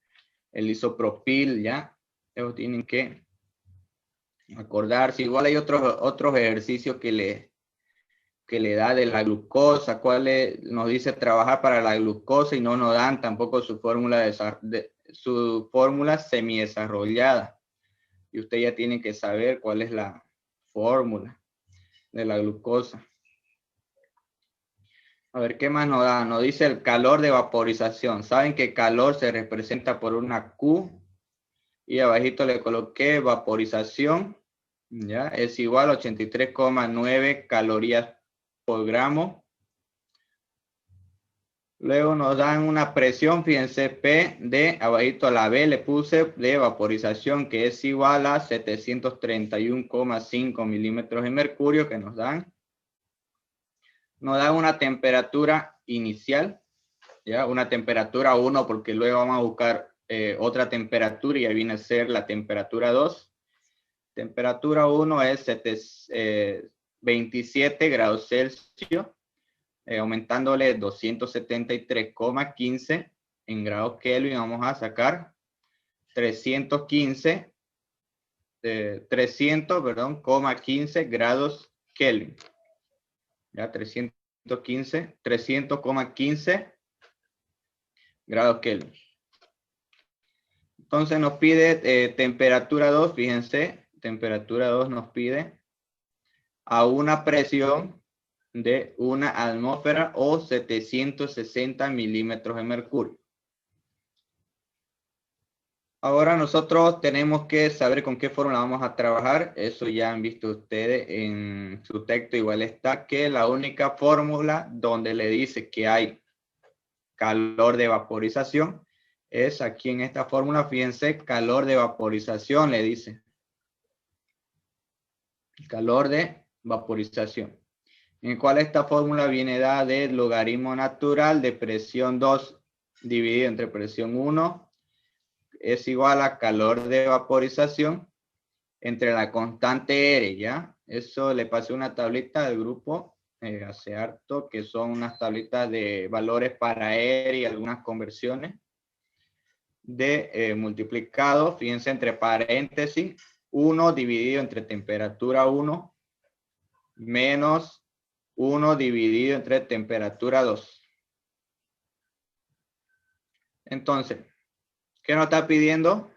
Speaker 1: isopropil, ya. Ellos tienen que acordarse. Igual hay otros ejercicios que le da de la glucosa, nos dice trabajar para la glucosa y no nos dan tampoco su fórmula semidesarrollada. Y usted ya tiene que saber cuál es la fórmula de la glucosa. A ver, ¿qué más nos da? Nos dice el calor de vaporización. Saben que calor se representa por una Q y abajito le coloqué vaporización. Ya, es igual a 83,9 calorías por gramo. Luego nos dan una presión, fíjense, P de, abajito a la B le puse de vaporización, que es igual a 731,5 milímetros de mercurio que nos dan. Nos da una temperatura inicial, ya, una temperatura 1, porque luego vamos a buscar otra temperatura y ahí viene a ser la temperatura 2. Temperatura 1 es 27 grados Celsius. Aumentándole 273,15 en grados Kelvin, vamos a sacar 300,15 grados Kelvin. Ya 300,15 grados Kelvin. Entonces nos pide temperatura 2, fíjense, temperatura 2 nos pide a una presión de una atmósfera o 760 milímetros de mercurio. Ahora nosotros tenemos que saber con qué fórmula vamos a trabajar. Eso ya han visto ustedes en su texto. Igual está que la única fórmula donde le dice que hay calor de vaporización es aquí en esta fórmula. Fíjense, calor de vaporización le dice. Calor de vaporización. En el cual esta fórmula viene dada del logaritmo natural de presión 2 dividido entre presión 1 es igual a calor de vaporización entre la constante R, ¿ya? Eso le pasé una tablita del grupo hace harto, que son unas tablitas de valores para R y algunas conversiones de multiplicado, fíjense, entre paréntesis, 1 dividido entre temperatura 1 menos 1 dividido entre temperatura 2. Entonces, ¿qué nos está pidiendo?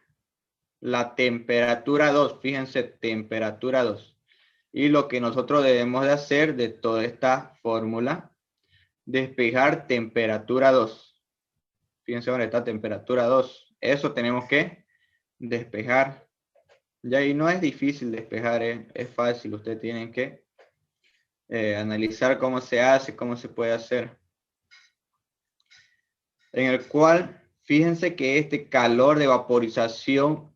Speaker 1: La temperatura 2. Fíjense, temperatura 2. Y lo que nosotros debemos de hacer de toda esta fórmula, despejar temperatura 2. Fíjense dónde está temperatura 2. Eso tenemos que despejar. Ya, y no es difícil despejar, es fácil. Ustedes tienen que analizar cómo se hace, cómo se puede hacer. En el cual, fíjense que este calor de vaporización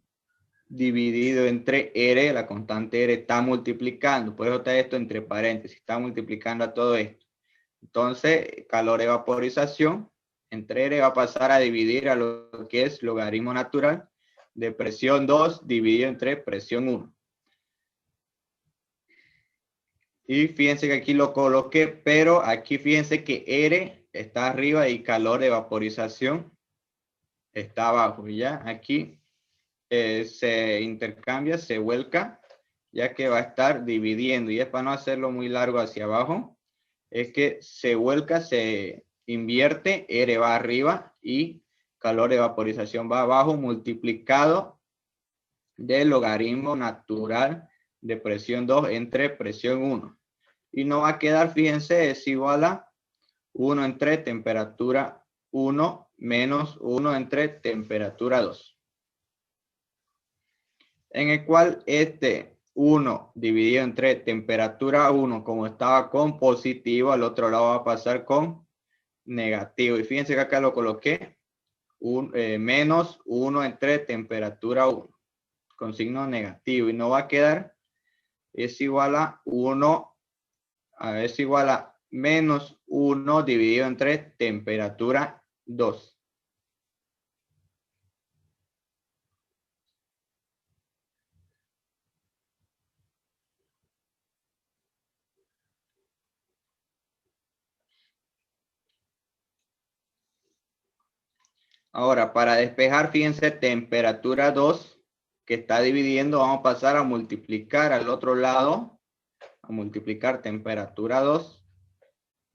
Speaker 1: dividido entre R, la constante R, está multiplicando. Por eso está esto entre paréntesis, está multiplicando a todo esto. Entonces, calor de vaporización entre R va a pasar a dividir a lo que es logaritmo natural de presión 2 dividido entre presión 1. Y fíjense que aquí lo coloqué, pero aquí fíjense que R está arriba y calor de vaporización está abajo. Ya aquí se intercambia, se vuelca, ya que va a estar dividiendo. Y es para no hacerlo muy largo hacia abajo, es que se vuelca, se invierte, R va arriba y calor de vaporización va abajo, multiplicado del logaritmo natural de presión 2 entre presión 1. Y nos va a quedar, fíjense, es igual a 1 entre temperatura 1 menos 1 entre temperatura 2. En el cual este 1 dividido entre temperatura 1, como estaba con positivo, al otro lado va a pasar con negativo. Y fíjense que acá lo coloqué menos 1 entre temperatura 1 con signo negativo. Y nos va a quedar es igual a 1, es igual a menos 1 dividido entre temperatura 2. Ahora, para despejar, fíjense, temperatura 2 que está dividiendo, vamos a pasar a multiplicar al otro lado, a multiplicar temperatura 2,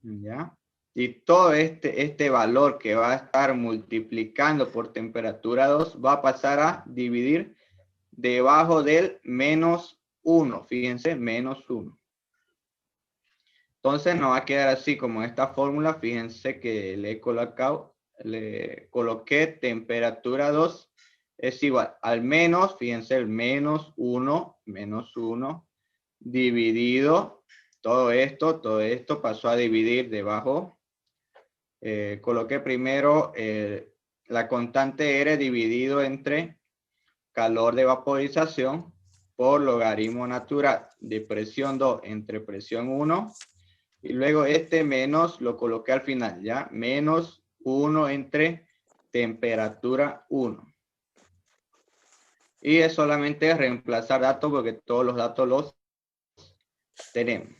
Speaker 1: ¿ya? Y todo este valor que va a estar multiplicando por temperatura 2 va a pasar a dividir debajo del menos 1, fíjense, menos 1. Entonces nos va a quedar así como esta fórmula, fíjense que le coloqué temperatura 2 es igual al menos, fíjense, el menos 1 dividido todo esto pasó a dividir debajo. Coloqué primero la constante R dividido entre calor de vaporización por logaritmo natural de presión 2 entre presión 1. Y luego este menos lo coloqué al final, ¿ya? Menos 1 entre temperatura 1. Y es solamente reemplazar datos porque todos los datos los tenemos.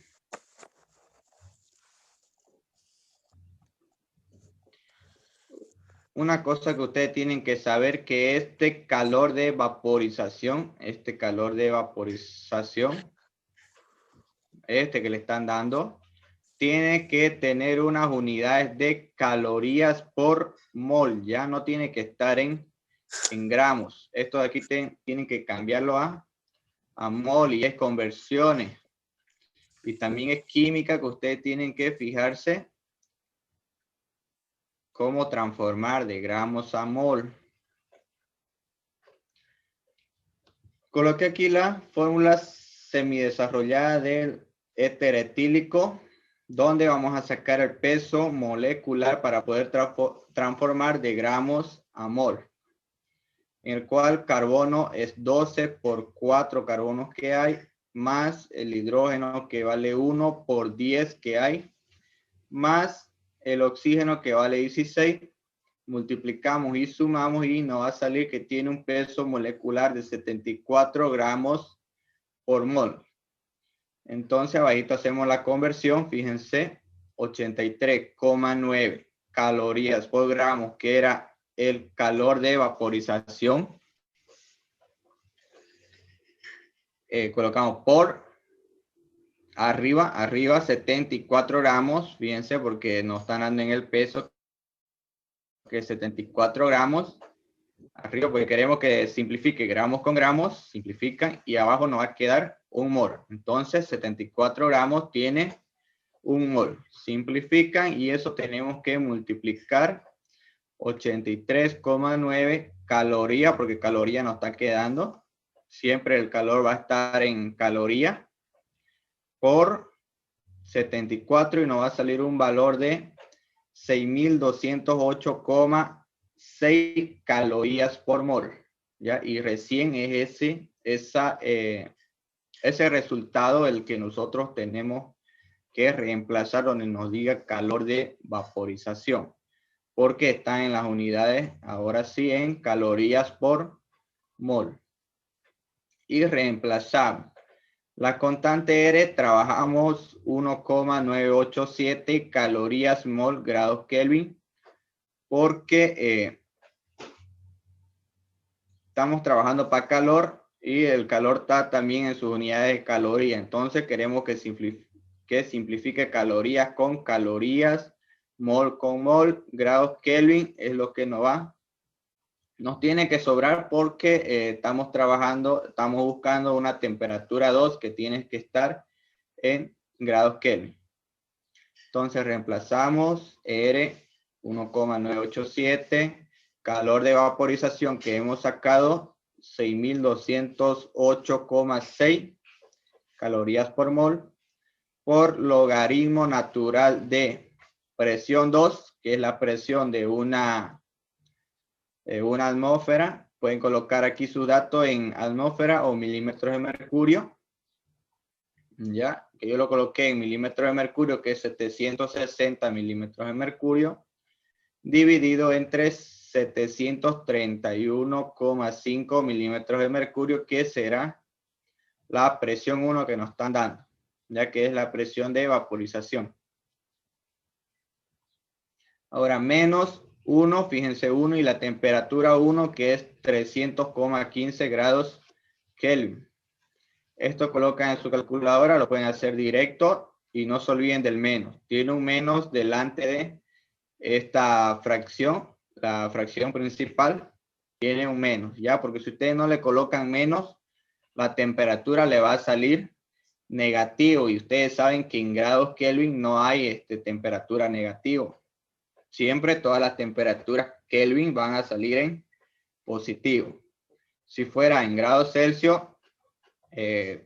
Speaker 1: Una cosa que ustedes tienen que saber que este calor de vaporización, este que le están dando, tiene que tener unas unidades de calorías por mol, ya no tiene que estar en gramos. Esto de aquí tienen que cambiarlo a mol y es conversiones. Y también es química que ustedes tienen que fijarse cómo transformar de gramos a mol. Coloqué aquí la fórmula semidesarrollada del éter etílico, donde vamos a sacar el peso molecular para poder transformar de gramos a mol. En el cual carbono es 12 por 4 carbonos que hay, más el hidrógeno que vale 1 por 10 que hay, más el oxígeno que vale 16. Multiplicamos y sumamos y nos va a salir que tiene un peso molecular de 74 gramos por mol. Entonces abajito hacemos la conversión, fíjense, 83,9 calorías por gramo, que era el calor de vaporización. Colocamos por arriba 74 gramos, fíjense, porque nos están dando en el peso que 74 gramos. Arriba porque queremos que simplifique gramos con gramos, simplifican y abajo nos va a quedar un mol. Entonces 74 gramos tiene un mol. Simplifican y eso tenemos que multiplicar 83,9 calorías, porque caloría nos está quedando. Siempre el calor va a estar en caloría por 74 y nos va a salir un valor de 6.208,6 calorías por mol, ¿ya? Y recién es ese resultado el que nosotros tenemos que reemplazar donde nos diga calor de vaporización, porque está en las unidades, ahora sí, en calorías por mol. Y reemplazamos. La constante R trabajamos 1,987 calorías mol grados Kelvin, porque estamos trabajando para calor y el calor está también en sus unidades de caloría. Entonces queremos que simplifique calorías con calorías, mol con mol, grados Kelvin es lo que nos va Nos tiene que sobrar porque estamos buscando una temperatura 2 que tiene que estar en grados Kelvin. Entonces reemplazamos R 1,987, calor de vaporización que hemos sacado 6208,6 calorías por mol, por logaritmo natural de presión 2, que es la presión de una atmósfera. Pueden colocar aquí su dato en atmósfera o milímetros de mercurio. Ya, que yo lo coloqué en milímetros de mercurio, que es 760 milímetros de mercurio, dividido entre 731,5 milímetros de mercurio, que será la presión 1 que nos están dando, ya que es la presión de vaporización. Ahora, menos 1, fíjense 1, y la temperatura 1, que es 300,15 grados Kelvin. Esto colocan en su calculadora, lo pueden hacer directo y no se olviden del menos. Tiene un menos delante de esta fracción, la fracción principal tiene un menos, ¿ya? Porque si ustedes no le colocan menos, la temperatura le va a salir negativo y ustedes saben que en grados Kelvin no hay temperatura negativo. Siempre todas las temperaturas Kelvin van a salir en positivo. Si fuera en grados Celsius,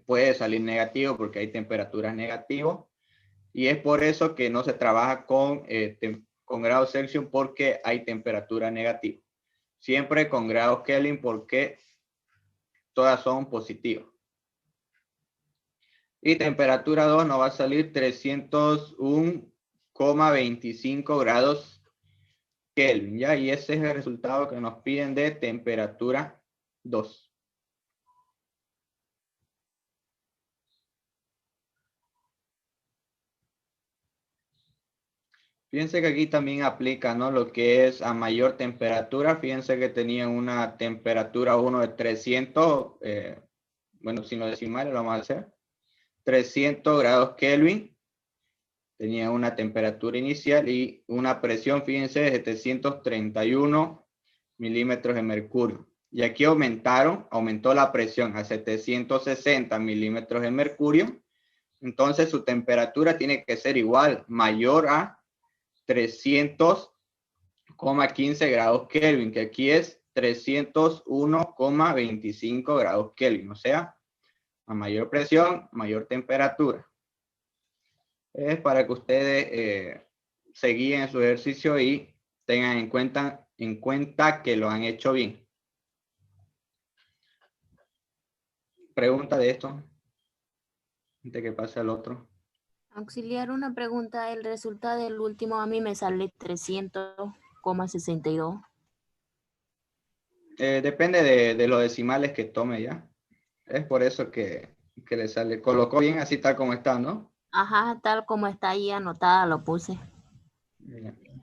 Speaker 1: puede salir negativo porque hay temperaturas negativas, y es por eso que no se trabaja con grados Celsius, porque hay temperatura negativa. Siempre con grados Kelvin porque todas son positivas. Y temperatura 2 nos va a salir 301,25 grados Kelvin, ¿ya? Y ese es el resultado que nos piden de temperatura 2. Fíjense que aquí también aplica, ¿no? Lo que es a mayor temperatura. Fíjense que tenía una temperatura 1 de 300, bueno, sin los decimales lo vamos a hacer. 300 grados Kelvin. Tenía una temperatura inicial y una presión, fíjense, de 731 milímetros de mercurio. Y aquí aumentó la presión a 760 milímetros de mercurio. Entonces su temperatura tiene que ser igual, mayor a 300,15 grados Kelvin, que aquí es 301,25 grados Kelvin. O sea, a mayor presión, mayor temperatura. Es para que ustedes se guíen en su ejercicio y tengan en cuenta que lo han hecho bien. Pregunta de esto, antes que pase al otro.
Speaker 10: Auxiliar, una pregunta. El resultado del último a mí me sale 300,62.
Speaker 1: Depende de los decimales que tome ya. Es por eso que le sale. Colocó bien así tal como está, ¿no?
Speaker 10: Ajá, tal como está ahí anotada lo puse.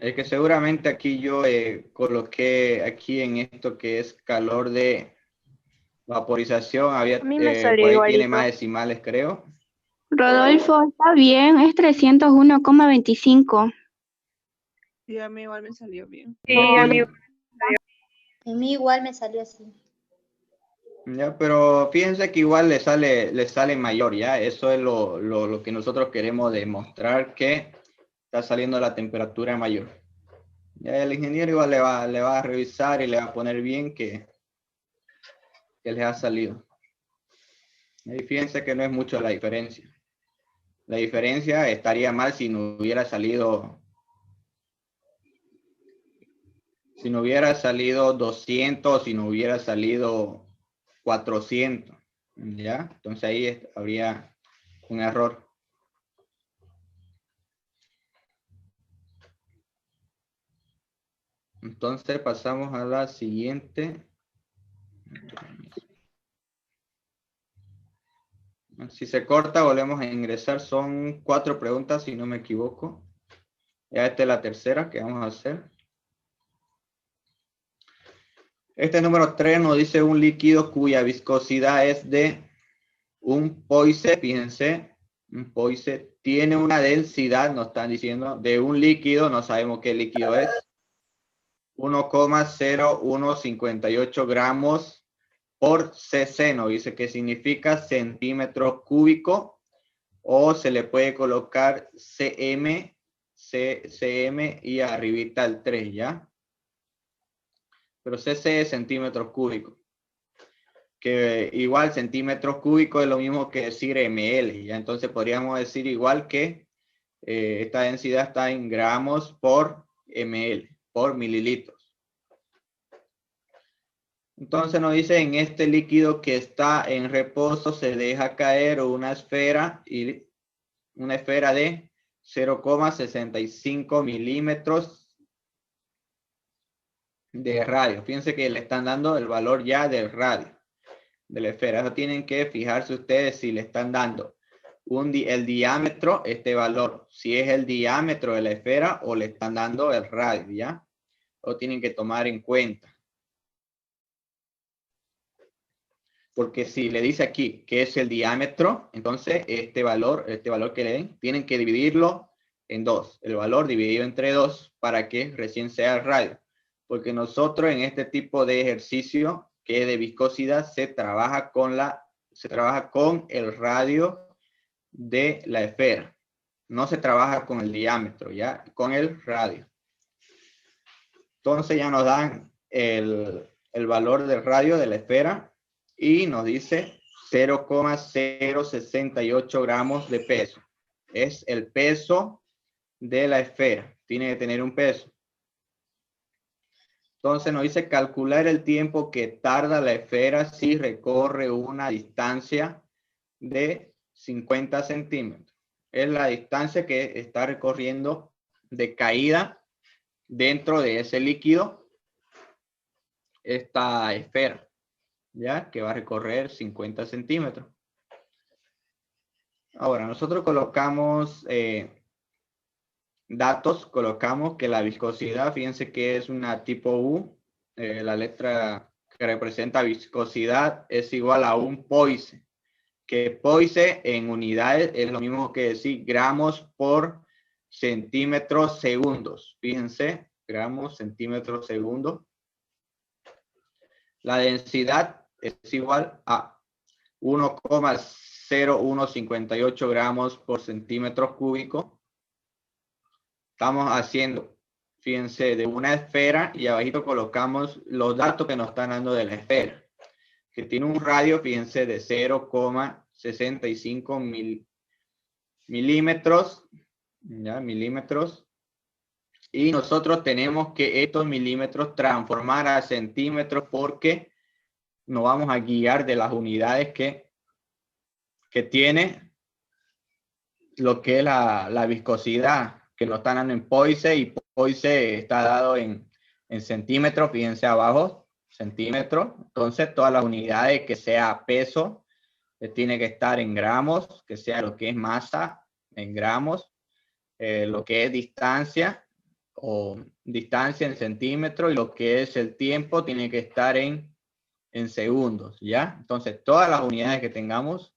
Speaker 1: Es que seguramente aquí yo coloqué aquí en esto que es calor de vaporización. Había,
Speaker 4: A mí me
Speaker 1: por
Speaker 4: salió
Speaker 1: ahí
Speaker 4: igualito.
Speaker 1: tiene más decimales, creo.
Speaker 11: Rodolfo, está bien, es 301,25.
Speaker 12: Sí, a mí igual me salió bien.
Speaker 3: Sí, a mí.
Speaker 7: A mí igual me salió así.
Speaker 1: Ya, pero fíjense que igual le sale mayor, ya. Eso es lo que nosotros queremos demostrar, que está saliendo la temperatura mayor. Ya el ingeniero igual le va a revisar y le va a poner bien que les ha salido. Y fíjense que no es mucho la diferencia. La diferencia estaría mal si no hubiera salido 200, si no hubiera salido 400, ¿ya? Entonces ahí habría un error. Entonces pasamos a la siguiente. Si se corta, volvemos a ingresar. Son 4 preguntas, si no me equivoco. Ya esta es la tercera que vamos a hacer. Este número 3 nos dice un líquido cuya viscosidad es de un poise. Fíjense, un poise tiene una densidad, nos están diciendo, de un líquido, no sabemos qué líquido es. 1,0158 gramos por cc, nos dice que significa centímetros cúbicos, o se le puede colocar cm y arribita el 3, ¿ya? Pero cc es centímetros cúbicos, que igual centímetros cúbicos es lo mismo que decir ml, ¿ya? Entonces podríamos decir igual que esta densidad está en gramos por ml, por mililitros. Entonces nos dice, en este líquido que está en reposo se deja caer una esfera de 0,65 milímetros de radio. Fíjense que le están dando el valor ya del radio de la esfera. Eso tienen que fijarse ustedes si le están dando el diámetro, este valor, si es el diámetro de la esfera o le están dando el radio, ¿ya? Lo tienen que tomar en cuenta. Porque si le dice aquí que es el diámetro, entonces este valor que le den, tienen que dividirlo en 2. El valor dividido entre 2 para que recién sea el radio. Porque nosotros en este tipo de ejercicio que es de viscosidad se trabaja con el radio de la esfera. No se trabaja con el diámetro, ya, con el radio. Entonces ya nos dan el valor del radio de la esfera y nos dice 0,068 gramos de peso. Es el peso de la esfera. Tiene que tener un peso. Entonces nos dice calcular el tiempo que tarda la esfera si recorre una distancia de 50 centímetros. Es la distancia que está recorriendo de caída dentro de ese líquido, esta esfera, ya que va a recorrer 50 centímetros. Ahora nosotros colocamos datos, colocamos que la viscosidad, fíjense que es una tipo U, la letra que representa viscosidad es igual a un Poise, que Poise en unidades es lo mismo que decir gramos por centímetros segundos. Fíjense, gramos, centímetros segundos. La densidad es igual a 1,0158 gramos por centímetros cúbicos. Estamos haciendo, fíjense, de una esfera y abajito colocamos los datos que nos están dando de la esfera, que tiene un radio, fíjense, de 0,65 milímetros, ¿ya? Milímetros. Y nosotros tenemos que estos milímetros transformar a centímetros porque nos vamos a guiar de las unidades que tiene lo que es la viscosidad, que nos están dando en Poise, y Poise está dado en centímetros, fíjense abajo, centímetros. Entonces todas las unidades que sea peso, tiene que estar en gramos, que sea lo que es masa en gramos, lo que es distancia en centímetros, y lo que es el tiempo tiene que estar en segundos, ¿ya? Entonces todas las unidades que tengamos,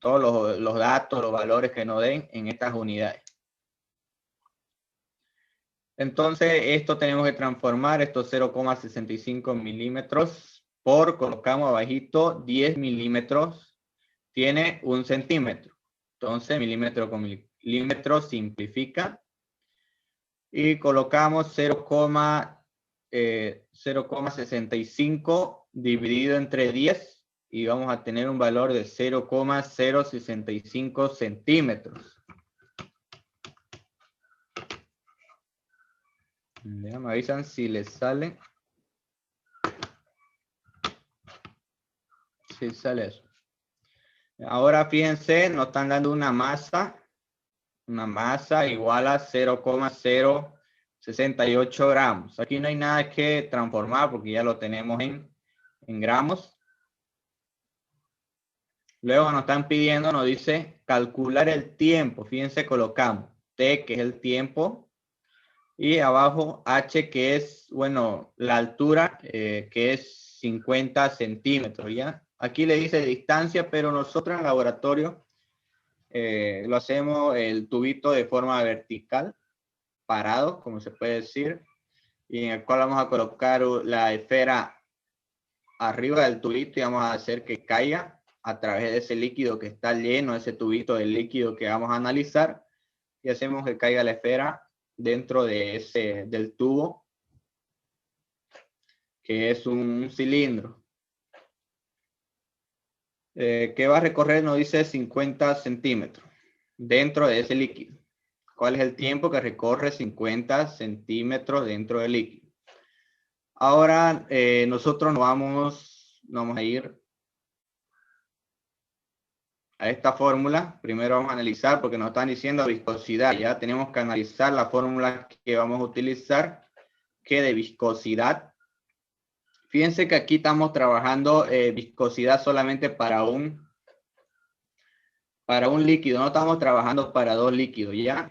Speaker 1: todos los datos, los valores que nos den en estas unidades. Entonces esto tenemos que transformar, estos 0,65 milímetros por, colocamos abajito 10 milímetros, tiene 1 centímetro. Entonces milímetro con milímetro simplifica y colocamos 0,65 dividido entre 10 y vamos a tener un valor de 0,065 centímetros. Ya me avisan si les sale. Sí sale eso. Ahora fíjense, nos están dando una masa igual a 0,068 gramos. Aquí no hay nada que transformar porque ya lo tenemos en gramos. Luego nos están pidiendo, nos dice calcular el tiempo. Fíjense, colocamos T, que es el tiempo, y abajo H, que es, bueno, la altura, que es 50 centímetros, ¿ya? Aquí le dice distancia, pero nosotros en el laboratorio lo hacemos el tubito de forma vertical, parado, como se puede decir, y en el cual vamos a colocar la esfera arriba del tubito y vamos a hacer que caiga a través de ese líquido que está lleno, ese tubito del líquido que vamos a analizar, y hacemos que caiga la esfera dentro de del tubo, que es un cilindro. Que va a recorrer, nos dice 50 centímetros dentro de ese líquido. ¿Cuál es el tiempo que recorre 50 centímetros dentro del líquido? Ahora nosotros nos vamos a ir a esta fórmula. Primero vamos a analizar, porque nos están diciendo viscosidad. Ya tenemos que analizar la fórmula que vamos a utilizar, que de viscosidad. Fíjense que aquí estamos trabajando viscosidad solamente para un líquido. No estamos trabajando para dos líquidos, ¿ya?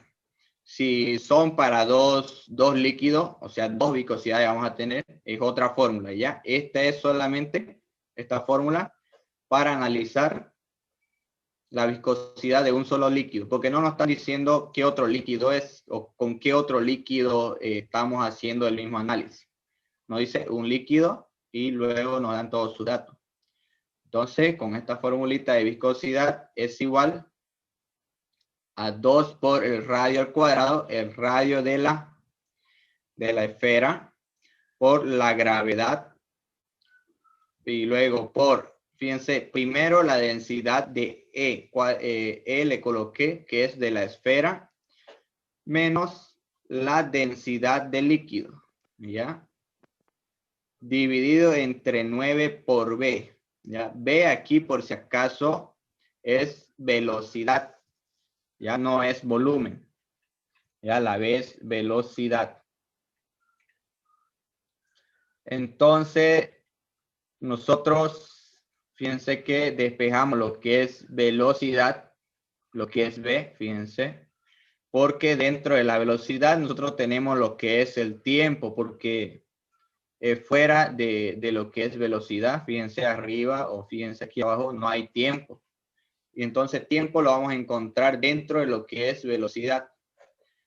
Speaker 1: Si son para dos líquidos, o sea, dos viscosidades vamos a tener, es otra fórmula, ¿ya? Esta es solamente esta fórmula para analizar la viscosidad de un solo líquido, porque no nos están diciendo qué otro líquido es o con qué otro líquido estamos haciendo el mismo análisis. Nos dice un líquido y luego nos dan todos sus datos. Entonces, con esta formulita de viscosidad es igual a 2 por el radio al cuadrado, el radio de la esfera, por la gravedad, y luego por, fíjense, primero la densidad de E le coloqué, que es de la esfera, menos la densidad del líquido, ¿ya? Dividido entre 9 por B, ¿ya? B aquí, por si acaso, es velocidad. Ya no es volumen. Ya la B es velocidad. Entonces, nosotros, fíjense que despejamos lo que es velocidad, lo que es B, fíjense. Porque dentro de la velocidad nosotros tenemos lo que es el tiempo, porque fuera de lo que es velocidad, fíjense arriba o fíjense aquí abajo, no hay tiempo. Y entonces tiempo lo vamos a encontrar dentro de lo que es velocidad.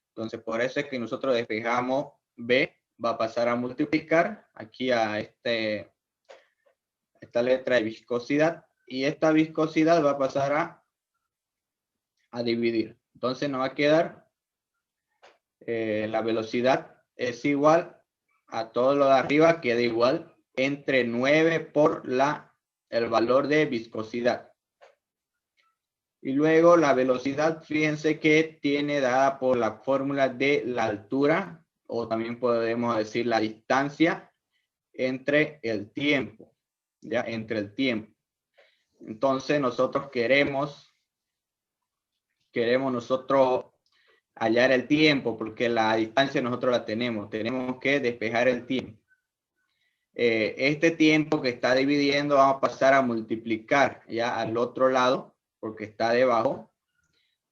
Speaker 1: Entonces por eso es que nosotros despejamos B, va a pasar a multiplicar aquí a esta letra de viscosidad, y esta viscosidad va a pasar a dividir. Entonces nos va a quedar la velocidad es igual a todo lo de arriba, queda igual entre 9 por el valor de viscosidad. Y luego la velocidad, fíjense que tiene dada por la fórmula de la altura, o también podemos decir la distancia entre el tiempo, ¿ya? Entre el tiempo. Entonces nosotros queremos nosotros hallar el tiempo, porque la distancia nosotros la tenemos que despejar el tiempo. Este tiempo que está dividiendo vamos a pasar a multiplicar ya al otro lado, porque está debajo.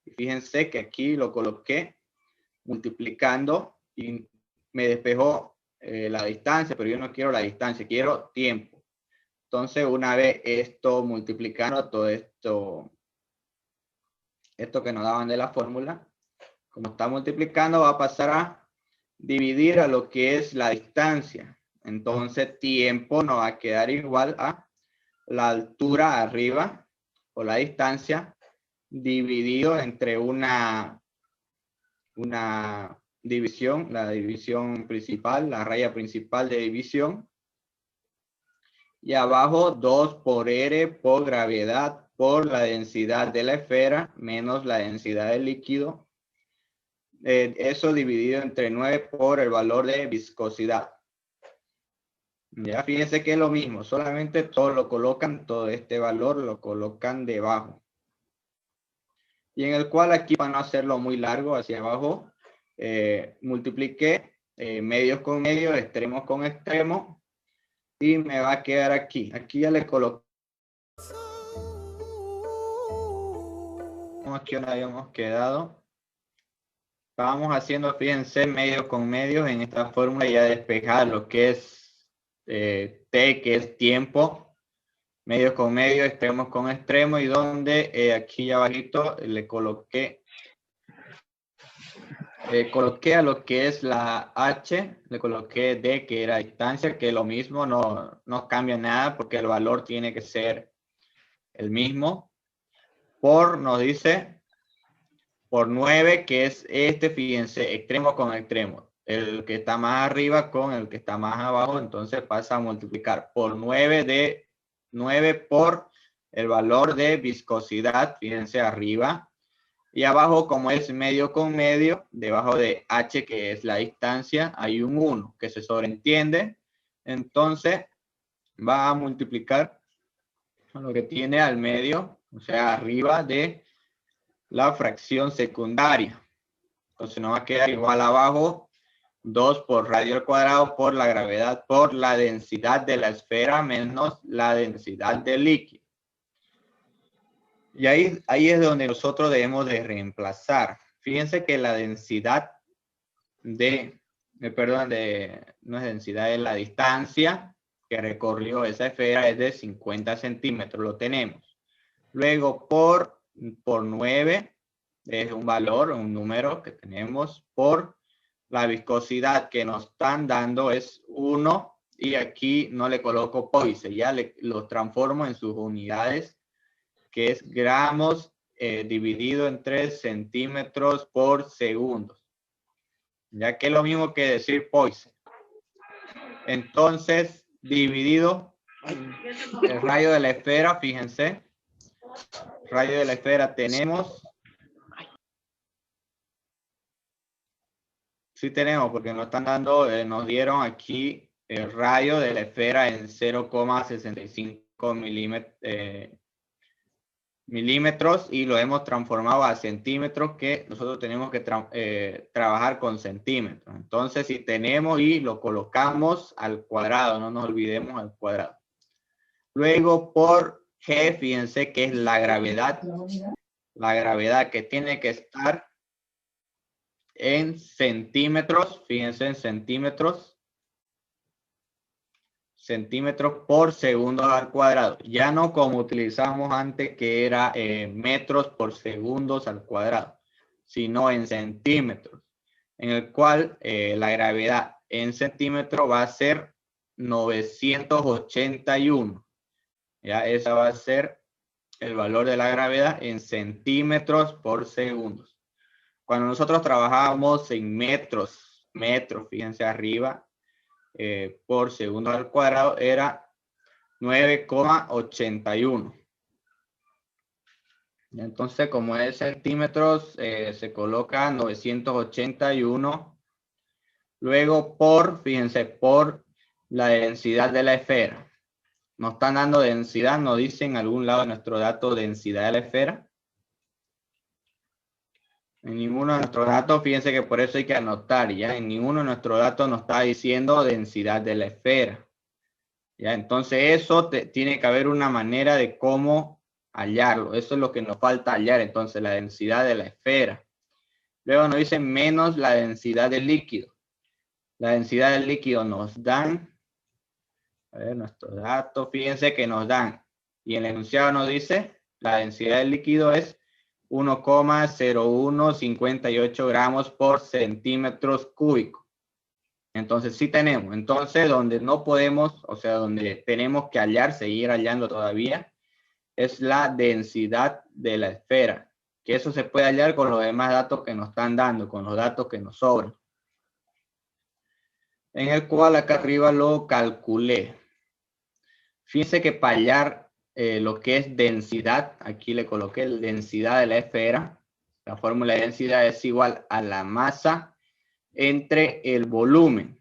Speaker 1: Y fíjense que aquí lo coloqué multiplicando y me despejó la distancia, pero yo no quiero la distancia, quiero tiempo. Entonces, una vez esto multiplicando todo esto que nos daban de la fórmula, como está multiplicando, va a pasar a dividir a lo que es la distancia. Entonces, tiempo nos va a quedar igual a la altura arriba, o la distancia, dividido entre una división, la división principal, la raya principal de división, y abajo 2 por R por gravedad por la densidad de la esfera menos la densidad del líquido. Eso dividido entre 9 por el valor de viscosidad. Ya fíjense que es lo mismo, solamente todo lo colocan, todo este valor lo colocan debajo. Y en el cual aquí, para no hacerlo muy largo hacia abajo, multipliqué medios con medios, extremos con extremos, y me va a quedar aquí. Aquí ya le coloqué. Aquí donde habíamos quedado. Vamos haciendo, fíjense, medios con medios en esta fórmula, ya despejar lo que es T, que es tiempo, medios con medios, extremos con extremos, y donde aquí abajito le coloqué coloqué a lo que es la H, le coloqué D, que era distancia, que lo mismo, no cambia nada porque el valor tiene que ser el mismo. Por, nos dice, por 9, que es este, fíjense, extremo con extremo. El que está más arriba con el que está más abajo, entonces pasa a multiplicar por 9 por el valor de viscosidad, fíjense arriba. Y abajo, como es medio con medio, debajo de H, que es la distancia, hay un 1 que se sobreentiende. Entonces, va a multiplicar lo que tiene al medio, o sea, arriba de la fracción secundaria. Entonces, nos va a quedar igual abajo 2 por radio al cuadrado por la gravedad por la densidad de la esfera menos la densidad del líquido. Y ahí es donde nosotros debemos de reemplazar. Fíjense que la densidad no es densidad, es la distancia que recorrió esa esfera es de 50 centímetros, lo tenemos. Luego por 9 es un valor, un número que tenemos por la viscosidad que nos están dando es 1 y aquí no le coloco Poise, ya lo transformo en sus unidades que es gramos dividido entre centímetros por segundo. Ya que es lo mismo que decir Poise. Entonces, dividido el radio de la esfera, fíjense. Radio de la esfera tenemos. Sí tenemos, porque nos están dando, nos dieron aquí el radio de la esfera en 0,65 milímetros y lo hemos transformado a centímetros, que nosotros tenemos que trabajar con centímetros. Entonces, si tenemos y lo colocamos al cuadrado, no nos olvidemos al cuadrado. Luego, por G, fíjense que es la gravedad. La gravedad que tiene que estar en centímetros, fíjense en centímetros por segundo al cuadrado. Ya no como utilizamos antes que era metros por segundos al cuadrado, sino en centímetros, en el cual la gravedad en centímetros va a ser 981. Ya esa va a ser el valor de la gravedad en centímetros por segundos. Cuando nosotros trabajábamos en metros, fíjense arriba, por segundo al cuadrado era 9,81. Entonces, como es centímetros, se coloca 981. Luego fíjense, por la densidad de la esfera. Nos están dando densidad, nos dicen en algún lado de nuestro dato densidad de la esfera. En ninguno de nuestros datos, fíjense que por eso hay que anotar, ya en ninguno de nuestros datos nos está diciendo densidad de la esfera. Ya, entonces eso tiene que haber una manera de cómo hallarlo. Eso es lo que nos falta hallar, entonces la densidad de la esfera. Luego nos dicen menos la densidad del líquido. La densidad del líquido nos dan, a ver, nuestros datos, fíjense que nos dan, y el enunciado nos dice, la densidad del líquido es 1,0158 gramos por centímetros cúbicos. Entonces sí tenemos. Entonces donde no podemos, o sea, donde tenemos que hallar, seguir hallando todavía, es la densidad de la esfera. Que eso se puede hallar con los demás datos que nos están dando, con los datos que nos sobran. En el cual acá arriba lo calculé. Fíjense que para hallar lo que es densidad, aquí le coloqué la densidad de la esfera. La fórmula de densidad es igual a la masa entre el volumen.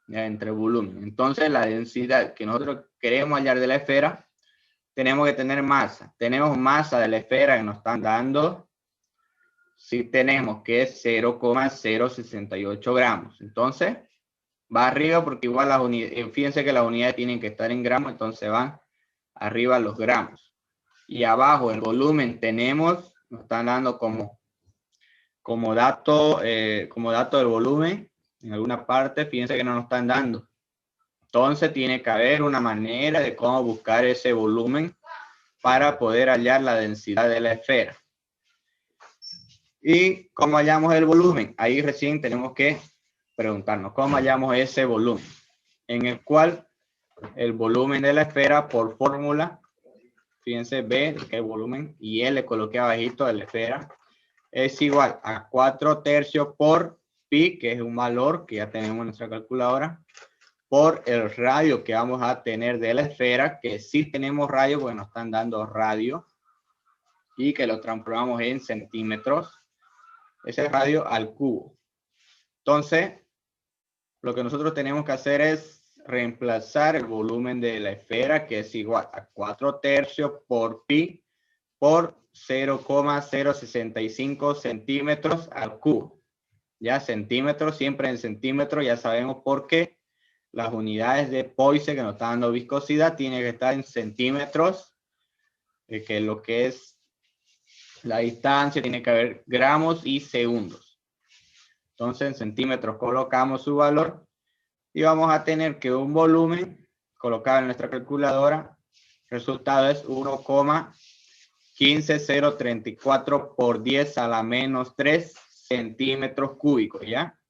Speaker 1: Ya, entre el volumen. Entonces la densidad que nosotros queremos hallar de la esfera, tenemos que tener masa. Tenemos masa de la esfera que nos están dando. Sí tenemos que es 0,068 gramos. Entonces va arriba porque igual las unidades, fíjense que las unidades tienen que estar en gramos, entonces van arriba los gramos. Y abajo el volumen tenemos, nos están dando como dato del volumen en alguna parte, fíjense que no nos están dando. Entonces tiene que haber una manera de cómo buscar ese volumen para poder hallar la densidad de la esfera. ¿Y cómo hallamos el volumen? Ahí recién tenemos que preguntarnos cómo hallamos ese volumen, en el cual el volumen de la esfera por fórmula, fíjense, B, que es el volumen, y L le coloqué abajito de la esfera, es igual a 4/3 por pi, que es un valor que ya tenemos en nuestra calculadora, por el radio que vamos a tener de la esfera, que sí tenemos radio, porque nos están dando radio, y que lo transformamos en centímetros, ese radio al cubo. Entonces, lo que nosotros tenemos que hacer es reemplazar el volumen de la esfera, que es igual a 4/3 por pi por 0,065 centímetros al cubo. Ya centímetros, siempre en centímetros, ya sabemos por qué. Las unidades de Poisson que nos están dando viscosidad tienen que estar en centímetros, que lo que es la distancia tiene que haber gramos y segundos. Entonces en centímetros colocamos su valor y vamos a tener que un volumen colocado en nuestra calculadora, el resultado es 1,15034 por 10 a la menos 3 centímetros cúbicos, ¿ya?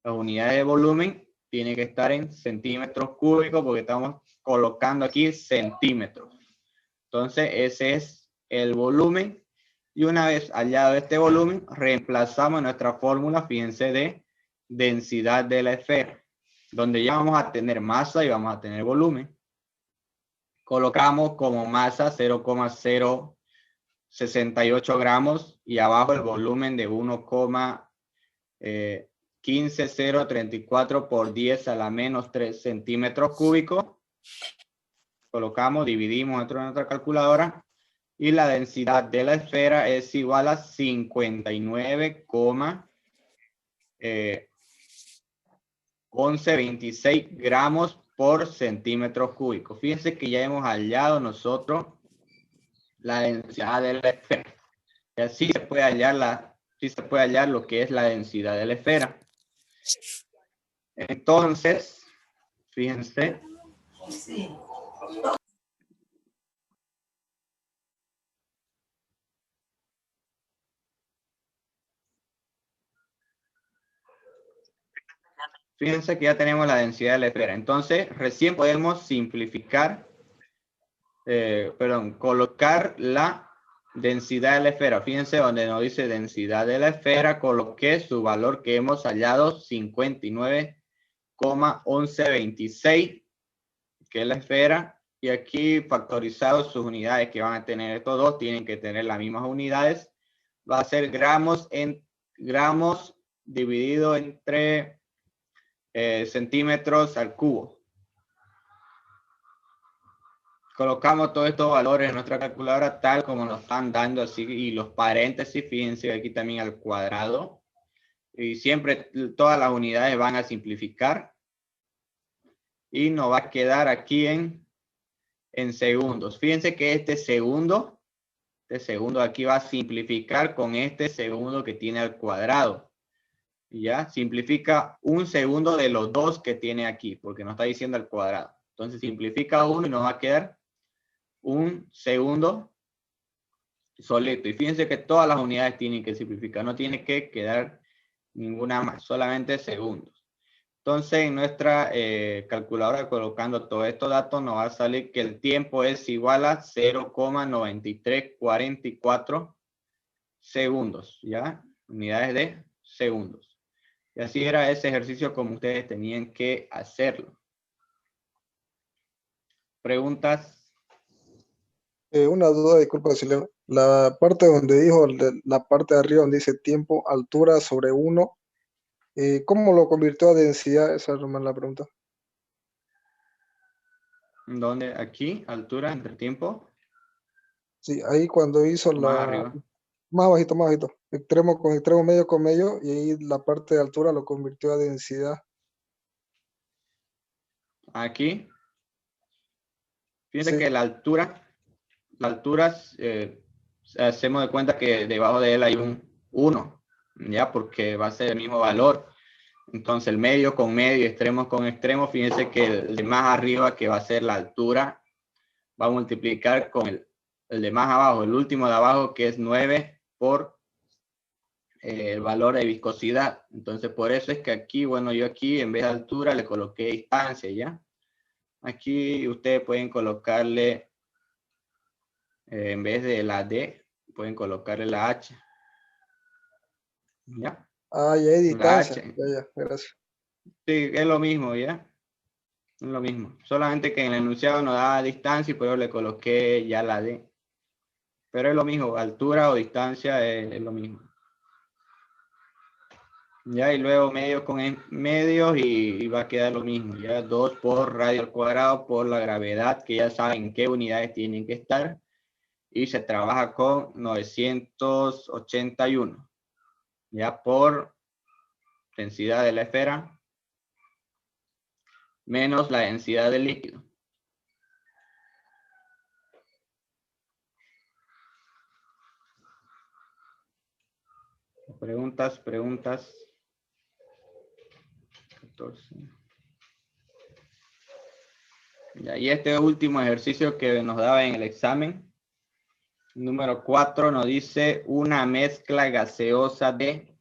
Speaker 1: Las unidades de volumen tienen que estar en centímetros cúbicos porque estamos colocando aquí centímetros. Entonces ese es el volumen. Y una vez hallado este volumen, reemplazamos nuestra fórmula, fíjense, de densidad de la esfera, donde ya vamos a tener masa y vamos a tener volumen. Colocamos como masa 0,068 gramos y abajo el volumen de 1,15034 por 10 a la menos 3 centímetros cúbicos. Colocamos, dividimos dentro de nuestra calculadora. Y la densidad de la esfera es igual a 59,1126 gramos por centímetro cúbico. Fíjense que ya hemos hallado nosotros la densidad de la esfera. Y así se puede hallar lo que es la densidad de la esfera. Entonces, fíjense. Fíjense que ya tenemos la densidad de la esfera. Entonces, recién podemos simplificar, colocar la densidad de la esfera. Fíjense donde nos dice densidad de la esfera, coloqué su valor que hemos hallado, 59,1126, que es la esfera. Y aquí factorizados sus unidades que van a tener estos dos, tienen que tener las mismas unidades. Va a ser gramos dividido entre centímetros al cubo. Colocamos todos estos valores en nuestra calculadora tal como nos están dando así, y los paréntesis, fíjense aquí también al cuadrado, y siempre todas las unidades van a simplificar y nos va a quedar aquí en segundos. Fíjense que este segundo aquí va a simplificar con este segundo que tiene al cuadrado. Ya simplifica un segundo de los dos que tiene aquí, porque nos está diciendo al cuadrado. Entonces simplifica uno y nos va a quedar un segundo solito. Y fíjense que todas las unidades tienen que simplificar, no tiene que quedar ninguna más, solamente segundos. Entonces en nuestra calculadora, colocando todos estos datos, nos va a salir que el tiempo es igual a 0,9344 segundos, ¿ya? Unidades de segundos. Y así era ese ejercicio como ustedes tenían que hacerlo. ¿Preguntas?
Speaker 8: Una duda, disculpa, Silvia. La parte donde dijo, la parte de arriba donde dice tiempo, altura sobre 1, ¿cómo lo convirtió a densidad? Esa es la pregunta.
Speaker 1: ¿Dónde? ¿Aquí? ¿Altura entre tiempo?
Speaker 8: Sí, ahí cuando hizo
Speaker 1: Más arriba.
Speaker 8: Más bajito. Extremo con extremo, medio con medio, y ahí la parte de altura lo convirtió a densidad.
Speaker 1: Aquí. Fíjense
Speaker 8: Sí.
Speaker 1: que la altura, hacemos de cuenta que debajo de él hay un 1, ya, porque va a ser el mismo valor. Entonces el medio con medio, extremo con extremo, fíjense que el de más arriba, que va a ser la altura, va a multiplicar con el de más abajo, el último de abajo, que es 9 por el valor de viscosidad. Entonces, por eso es que aquí, bueno, yo aquí en vez de altura le coloqué distancia, ¿ya? Aquí ustedes pueden colocarle, en vez de la D, pueden colocarle la H. ¿Ya?
Speaker 8: Ah, ya hay
Speaker 1: La
Speaker 8: distancia.
Speaker 1: H.
Speaker 8: Ya, gracias.
Speaker 1: Sí, es lo mismo, ¿ya? Es lo mismo. Solamente que en el enunciado no daba distancia y por eso le coloqué ya la D. Pero es lo mismo, altura o distancia es lo mismo. Ya, y luego medios con medios y va a quedar lo mismo. Ya, 2 por radio al cuadrado por la gravedad, que ya saben qué unidades tienen que estar. Y se trabaja con 981. Ya, por densidad de la esfera menos la densidad del líquido. Preguntas. 14. Ya, y este último ejercicio que nos daba en el examen, número 4, nos dice una mezcla gaseosa de...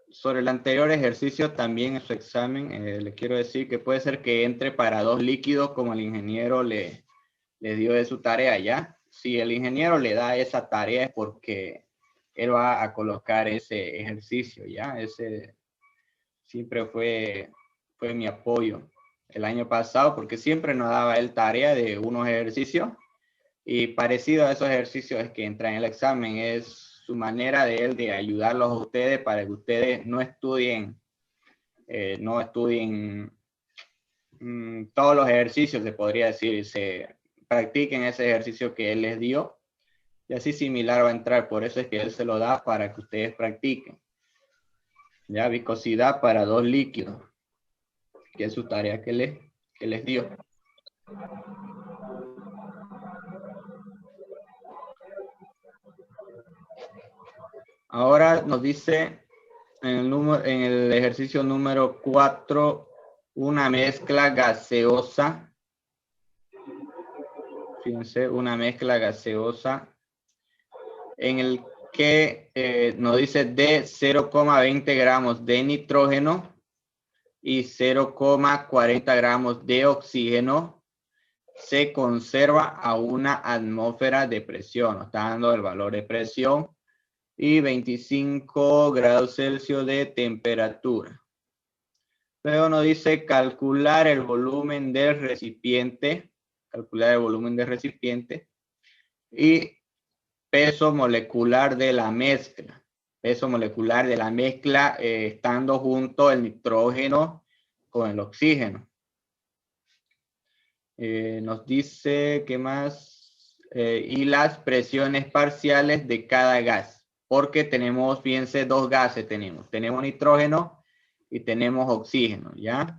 Speaker 1: sobre el anterior ejercicio también en su examen, le quiero decir que puede ser que entre para 2 líquidos como el ingeniero le dio de su tarea, ¿ya? Si el ingeniero le da esa tarea es porque él va a colocar ese ejercicio, ¿ya? Ese siempre fue mi apoyo el año pasado, porque siempre nos daba él tarea de unos ejercicios, y parecido a esos ejercicios es que entra en el examen, es su manera de él de ayudarlos a ustedes para que ustedes no estudien todos los ejercicios, se podría decir, se practiquen ese ejercicio que él les dio, y así similar va a entrar. Por eso es que él se lo da para que ustedes practiquen. Ya, viscosidad para 2 líquidos, que es su tarea que les dio. Ahora nos dice en el ejercicio número 4, una mezcla gaseosa. Fíjense, una mezcla gaseosa en el que nos dice de 0,20 gramos de nitrógeno y 0,40 gramos de oxígeno se conserva a una atmósfera de presión. Nos está dando el valor de presión y 25 grados Celsius de temperatura. Luego nos dice calcular el volumen del recipiente. Calcular el volumen del recipiente y peso molecular de la mezcla. Peso molecular de la mezcla estando junto el nitrógeno con el oxígeno. Nos dice, ¿qué más? Y las presiones parciales de cada gas. Porque tenemos, fíjense, 2 gases tenemos. Tenemos nitrógeno y tenemos oxígeno, ¿ya?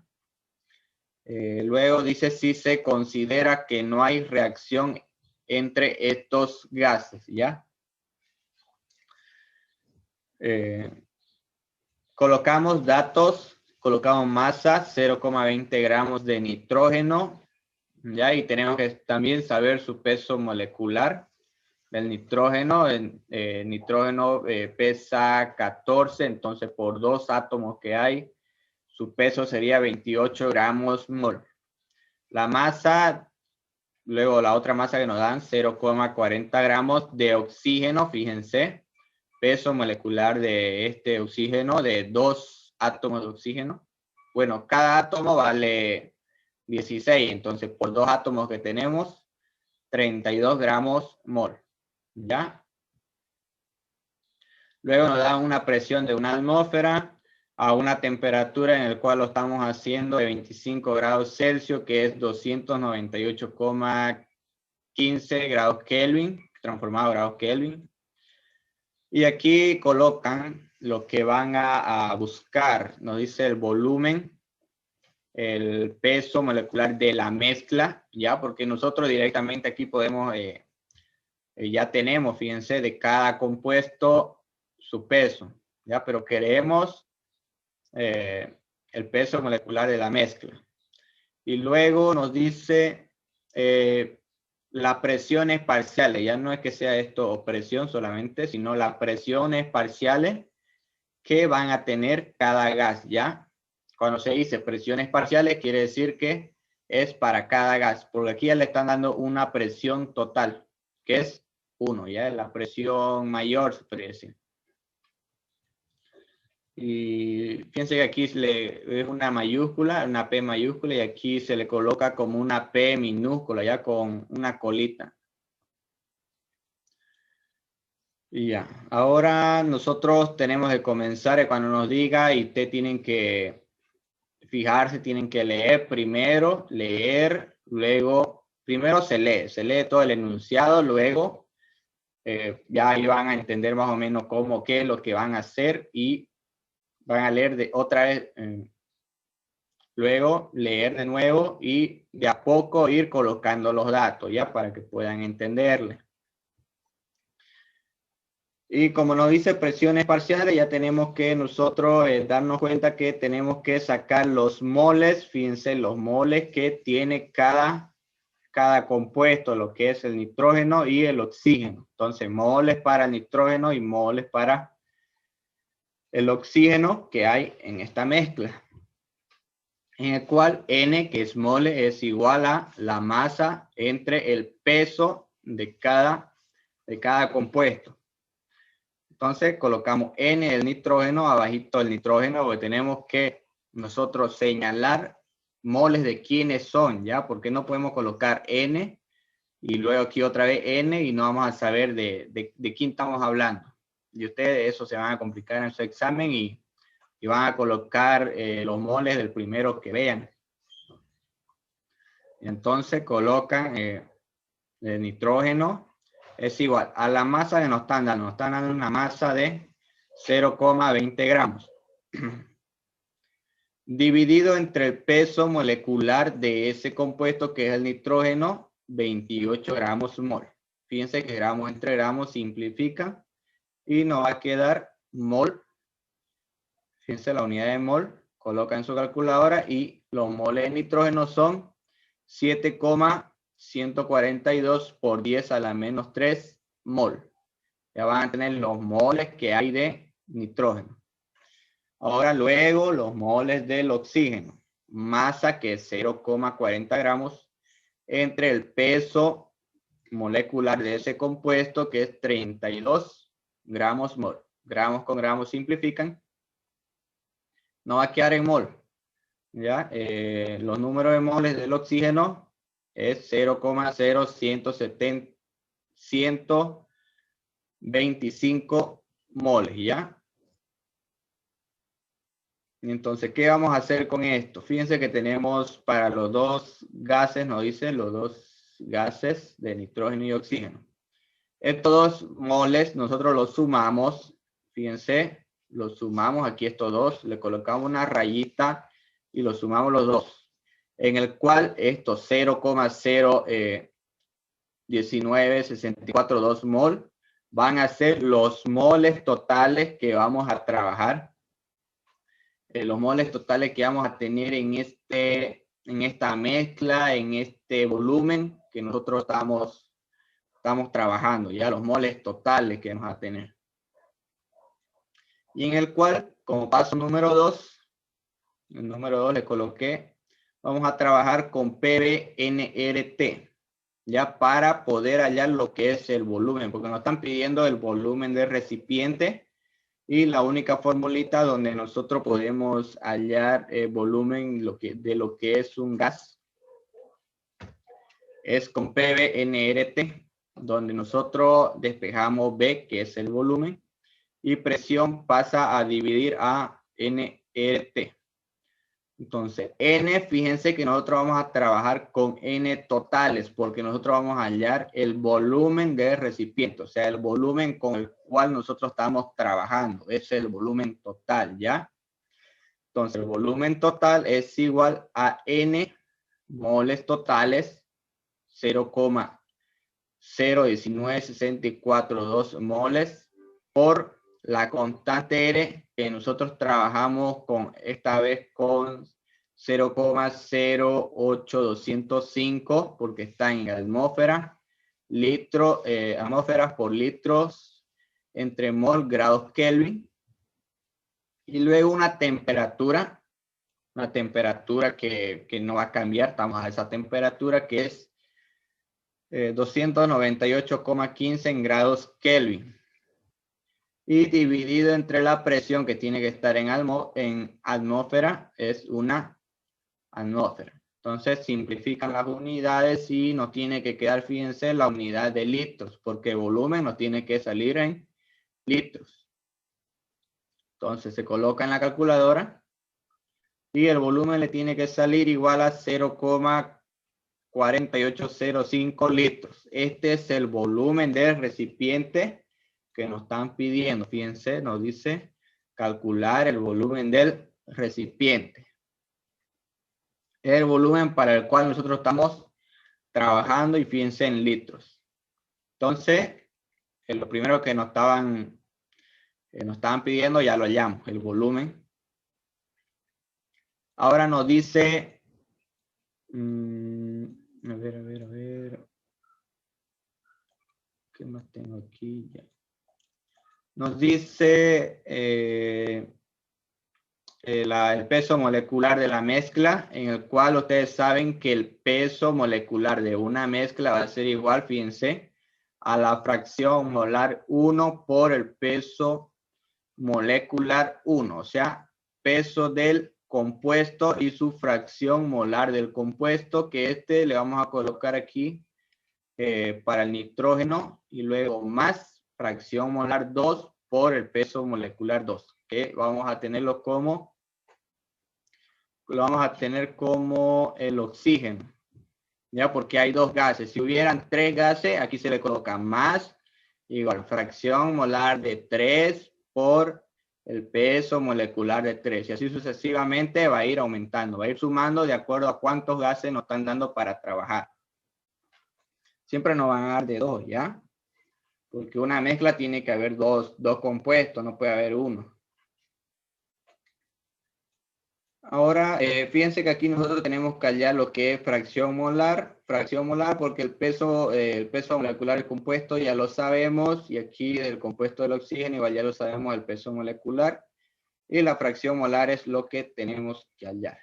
Speaker 1: Luego dice si se considera que no hay reacción entre estos gases, ¿ya? Colocamos datos, colocamos masa, 0,20 gramos de nitrógeno, ¿ya? Y tenemos que también saber su peso molecular del nitrógeno. El nitrógeno pesa 14, entonces por 2 átomos que hay, su peso sería 28 gramos mol. La masa, luego la otra masa que nos dan, 0,40 gramos de oxígeno, fíjense. Peso molecular de este oxígeno, de 2 átomos de oxígeno. Bueno, cada átomo vale 16, entonces por 2 átomos que tenemos, 32 gramos mol, ¿ya? Luego nos dan una presión de una atmósfera a una temperatura en la cual lo estamos haciendo de 25 grados Celsius, que es 298,15 grados Kelvin, transformado a grados Kelvin. Y aquí colocan lo que van a buscar. Nos dice el volumen, el peso molecular de la mezcla, ya, porque nosotros directamente aquí podemos, ya tenemos, fíjense, de cada compuesto su peso, ya, pero queremos el peso molecular de la mezcla. Y luego nos dice las presiones parciales. Ya no es que sea esto presión solamente, sino las presiones parciales que van a tener cada gas, ¿ya? Cuando se dice presiones parciales, quiere decir que es para cada gas, porque aquí ya le están dando una presión total, que es 1, ya es la presión mayor, se podría decir. Y fíjense que aquí es una mayúscula, una P mayúscula, y aquí se le coloca como una P minúscula, ya con una colita. Y ya, ahora nosotros tenemos que comenzar cuando nos diga y ustedes tienen que fijarse, tienen que leer primero, luego, primero se lee todo el enunciado, luego ya ahí van a entender más o menos cómo, qué es lo que van a hacer y van a leer otra vez, luego leer de nuevo y de a poco ir colocando los datos ya para que puedan entenderle. Y como nos dice presiones parciales, ya tenemos que nosotros darnos cuenta que tenemos que sacar los moles, fíjense los moles que tiene cada compuesto, lo que es el nitrógeno y el oxígeno. Entonces, moles para el nitrógeno y moles para el oxígeno que hay en esta mezcla. En el cual N, que es mole, es igual a la masa entre el peso de cada compuesto. Entonces colocamos N del nitrógeno, abajito del nitrógeno, porque tenemos que nosotros señalar moles de quiénes son, ¿ya? Porque no podemos colocar N y luego aquí otra vez N y no vamos a saber de quién estamos hablando. Y ustedes eso se van a complicar en su examen y van a colocar los moles del primero que vean. Entonces colocan el nitrógeno. Es igual a la masa que nos están dando una masa de 0,20 gramos. Dividido entre el peso molecular de ese compuesto que es el nitrógeno, 28 gramos mol. Fíjense que gramos entre gramos simplifica y nos va a quedar mol. Fíjense la unidad de mol, coloca en su calculadora y los moles de nitrógeno son 7,142 por 10 a la menos 3 mol. Ya van a tener los moles que hay de nitrógeno. Ahora luego los moles del oxígeno. Masa que es 0,40 gramos entre el peso molecular de ese compuesto que es 32 gramos mol. Gramos con gramos simplifican. No va a quedar en mol. ¿Ya? Los números de moles del oxígeno es 0,125 moles, ¿ya? Entonces, ¿qué vamos a hacer con esto? Fíjense que tenemos para los dos gases, nos dice los dos gases de nitrógeno y oxígeno. Estos dos moles nosotros los sumamos, fíjense, los sumamos aquí estos dos, le colocamos una rayita y los sumamos los dos. En el cual estos 0,019642 mol van a ser los moles totales que vamos a trabajar. Los moles totales que vamos a tener en esta mezcla, en este volumen que nosotros estamos trabajando. Ya los moles totales que vamos a tener. Y en el cual, como paso número 2, el número 2 le coloqué, vamos a trabajar con PBNRT, ya para poder hallar lo que es el volumen, porque nos están pidiendo el volumen del recipiente y la única formulita donde nosotros podemos hallar el volumen de lo que es un gas es con PBNRT, donde nosotros despejamos B, que es el volumen, y presión pasa a dividir a NRT. Entonces, N, fíjense que nosotros vamos a trabajar con N totales, porque nosotros vamos a hallar el volumen del recipiente, o sea, el volumen con el cual nosotros estamos trabajando. Ese es el volumen total, ¿ya? Entonces, el volumen total es igual a N moles totales, 0,01964,2 moles por la constante R, que nosotros trabajamos con esta vez con 0,08205 porque está en atmósfera, atmósferas por litros entre mol grados Kelvin. Y luego una temperatura que no va a cambiar, estamos a esa temperatura que es 298,15 en grados Kelvin. Y dividido entre la presión que tiene que estar en atmósfera, es una atmósfera. Entonces simplifican las unidades y nos tiene que quedar, fíjense, la unidad de litros, porque volumen nos tiene que salir en litros. Entonces se coloca en la calculadora y el volumen le tiene que salir igual a 0,4805 litros. Este es el volumen del recipiente que nos están pidiendo. Fíjense, nos dice calcular el volumen del recipiente. El volumen para el cual nosotros estamos trabajando y fíjense en litros. Entonces, lo primero que nos estaban pidiendo ya lo hallamos, el volumen. Ahora nos dice, a ver. ¿Qué más tengo aquí? Ya. Nos dice el peso molecular de la mezcla, en el cual ustedes saben que el peso molecular de una mezcla va a ser igual, fíjense, a la fracción molar 1 por el peso molecular 1, o sea, peso del compuesto y su fracción molar del compuesto, que le vamos a colocar aquí para el nitrógeno, y luego más fracción molar 2 por el peso molecular 2, que vamos a tenerlo como el oxígeno, ya, porque hay dos gases. Si hubieran 3 gases, aquí se le coloca más, igual, fracción molar de 3 por el peso molecular de 3. Y así sucesivamente va a ir aumentando, va a ir sumando de acuerdo a cuántos gases nos están dando para trabajar. Siempre nos van a dar de 2, ¿ya? Porque una mezcla tiene que haber dos compuestos, no puede haber uno. Ahora, fíjense que aquí nosotros tenemos que hallar lo que es fracción molar, porque el peso molecular del compuesto ya lo sabemos, y aquí del compuesto del oxígeno igual ya lo sabemos el peso molecular, y la fracción molar es lo que tenemos que hallar.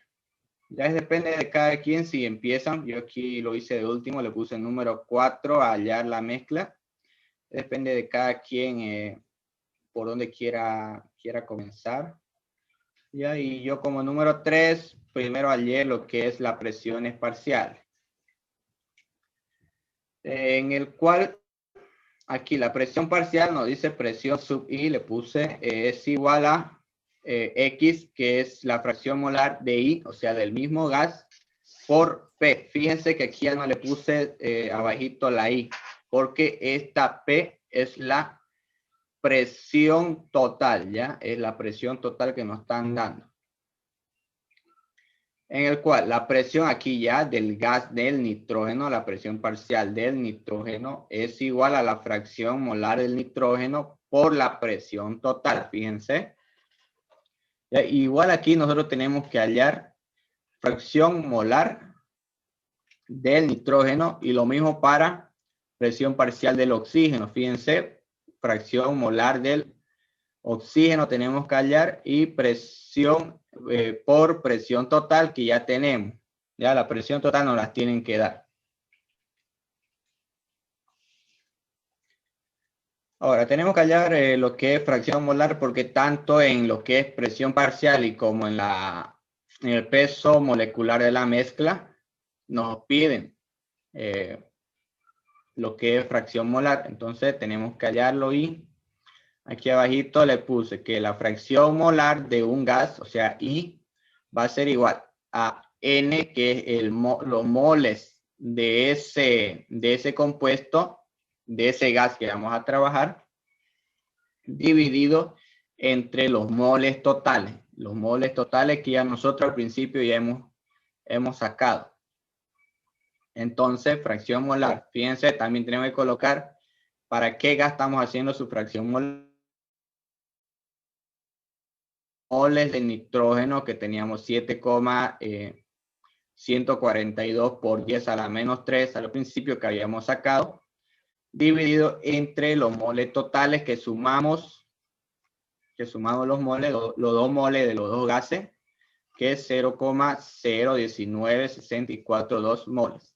Speaker 1: Ya depende de cada quien si empiezan, yo aquí lo hice de último, le puse el número 4 a hallar la mezcla. Depende de cada quien por donde quiera comenzar. Ya, y yo como número 3, primero hallé lo que es la presión parcial. En el cual, aquí la presión parcial nos dice presión sub I, le puse, es igual a X, que es la fracción molar de I, o sea, del mismo gas, por P. Fíjense que aquí ya no le puse abajito la I, porque esta P es la presión total, ¿ya? Es la presión total que nos están dando. En el cual la presión aquí ya del gas del nitrógeno, la presión parcial del nitrógeno es igual a la fracción molar del nitrógeno por la presión total, fíjense. ¿Ya? Igual aquí nosotros tenemos que hallar fracción molar del nitrógeno y lo mismo para presión parcial del oxígeno, fíjense. Fracción molar del oxígeno tenemos que hallar y presión por presión total que ya tenemos. Ya la presión total nos las tienen que dar. Ahora tenemos que hallar lo que es fracción molar, porque tanto en lo que es presión parcial y como en el peso molecular de la mezcla nos piden lo que es fracción molar. Entonces tenemos que hallarlo y aquí abajito le puse que la fracción molar de un gas, o sea, I, va a ser igual a N, que es los moles de ese compuesto, de ese gas que vamos a trabajar, dividido entre los moles totales. Los moles totales que ya nosotros al principio ya hemos sacado. Entonces, fracción molar. Fíjense, también tenemos que colocar para qué gas estamos haciendo su fracción molar. Moles de nitrógeno que teníamos 7,142 por 10 a la menos 3 al principio que habíamos sacado. dividido entre los moles totales que sumamos los moles, los 2 moles de los 2 gases, que es 0,019642 moles.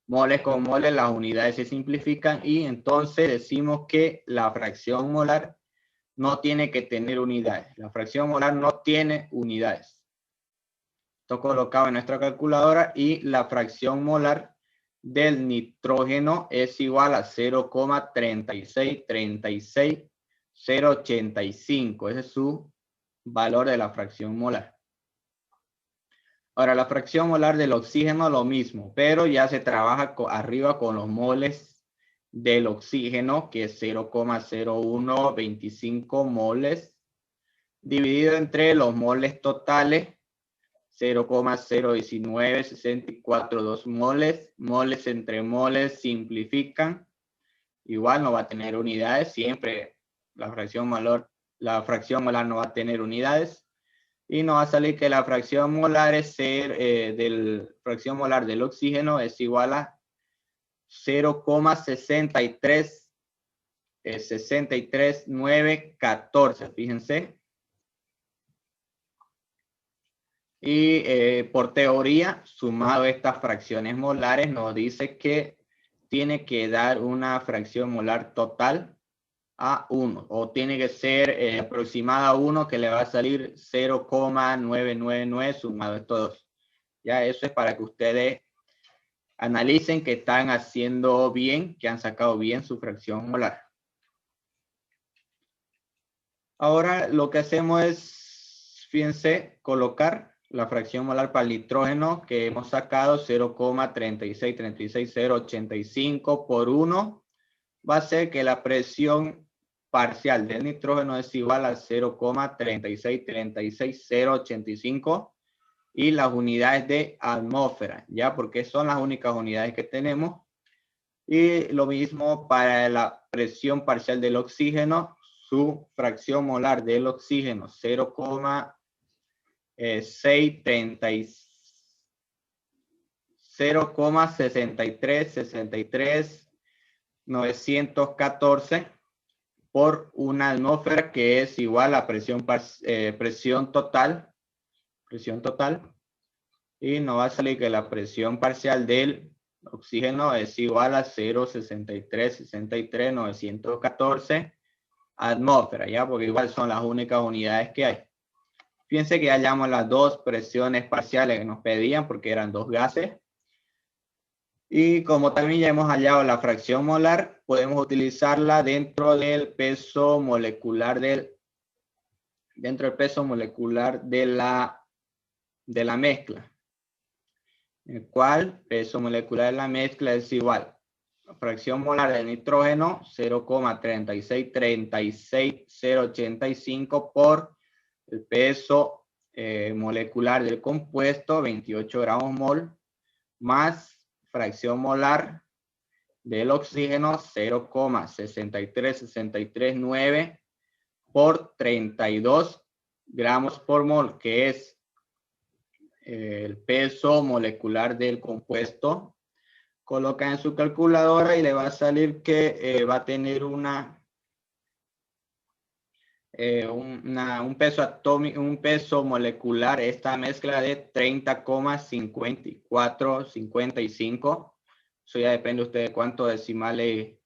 Speaker 1: Moles con moles, las unidades se simplifican y entonces decimos que la fracción molar no tiene que tener unidades. La fracción molar no tiene unidades. Esto colocado en nuestra calculadora y la fracción molar del nitrógeno es igual a 0,3636085. Ese es su valor de la fracción molar. Ahora, la fracción molar del oxígeno lo mismo, pero ya se trabaja arriba con los moles del oxígeno, que es 0,0125 moles, dividido entre los moles totales, 0,01964,2 moles. Moles entre moles simplifican. Igual no va a tener unidades. Siempre la fracción molar no va a tener unidades. Y nos va a salir que la fracción molar fracción molar del oxígeno es igual a 0,6363914. Fíjense. Y por teoría, sumado estas fracciones molares, nos dice que tiene que dar una fracción molar total a 1, o tiene que ser aproximada a 1, que le va a salir 0,999 sumado estos dos. Ya eso es para que ustedes analicen que están haciendo bien, que han sacado bien su fracción molar. Ahora lo que hacemos es, fíjense, colocar la fracción molar para el nitrógeno que hemos sacado, 0,3636085 por 1, va a ser que la presión parcial del nitrógeno es igual a 0,3636085 y las unidades de atmósfera, ya, porque son las únicas unidades que tenemos. Y lo mismo para la presión parcial del oxígeno, su fracción molar del oxígeno 0,63914 por una atmósfera, que es igual a presión total, y nos va a salir que la presión parcial del oxígeno es igual a 0,6363914 atmósfera, ya, porque igual son las únicas unidades que hay. Fíjense que hallamos las dos presiones parciales que nos pedían porque eran 2 gases. Y como también ya hemos hallado la fracción molar, podemos utilizarla dentro del peso molecular de la mezcla. El cual peso molecular de la mezcla es igual. La fracción molar del nitrógeno 0,3636085 por el peso molecular del compuesto, 28 gramos mol, más fracción molar del oxígeno 0,63639 por 32 gramos por mol, que es el peso molecular del compuesto. Coloca en su calculadora y le va a salir que va a tener un peso atómico, un peso molecular, esta mezcla de 30,5455. Eso ya depende de ustedes cuántos decimales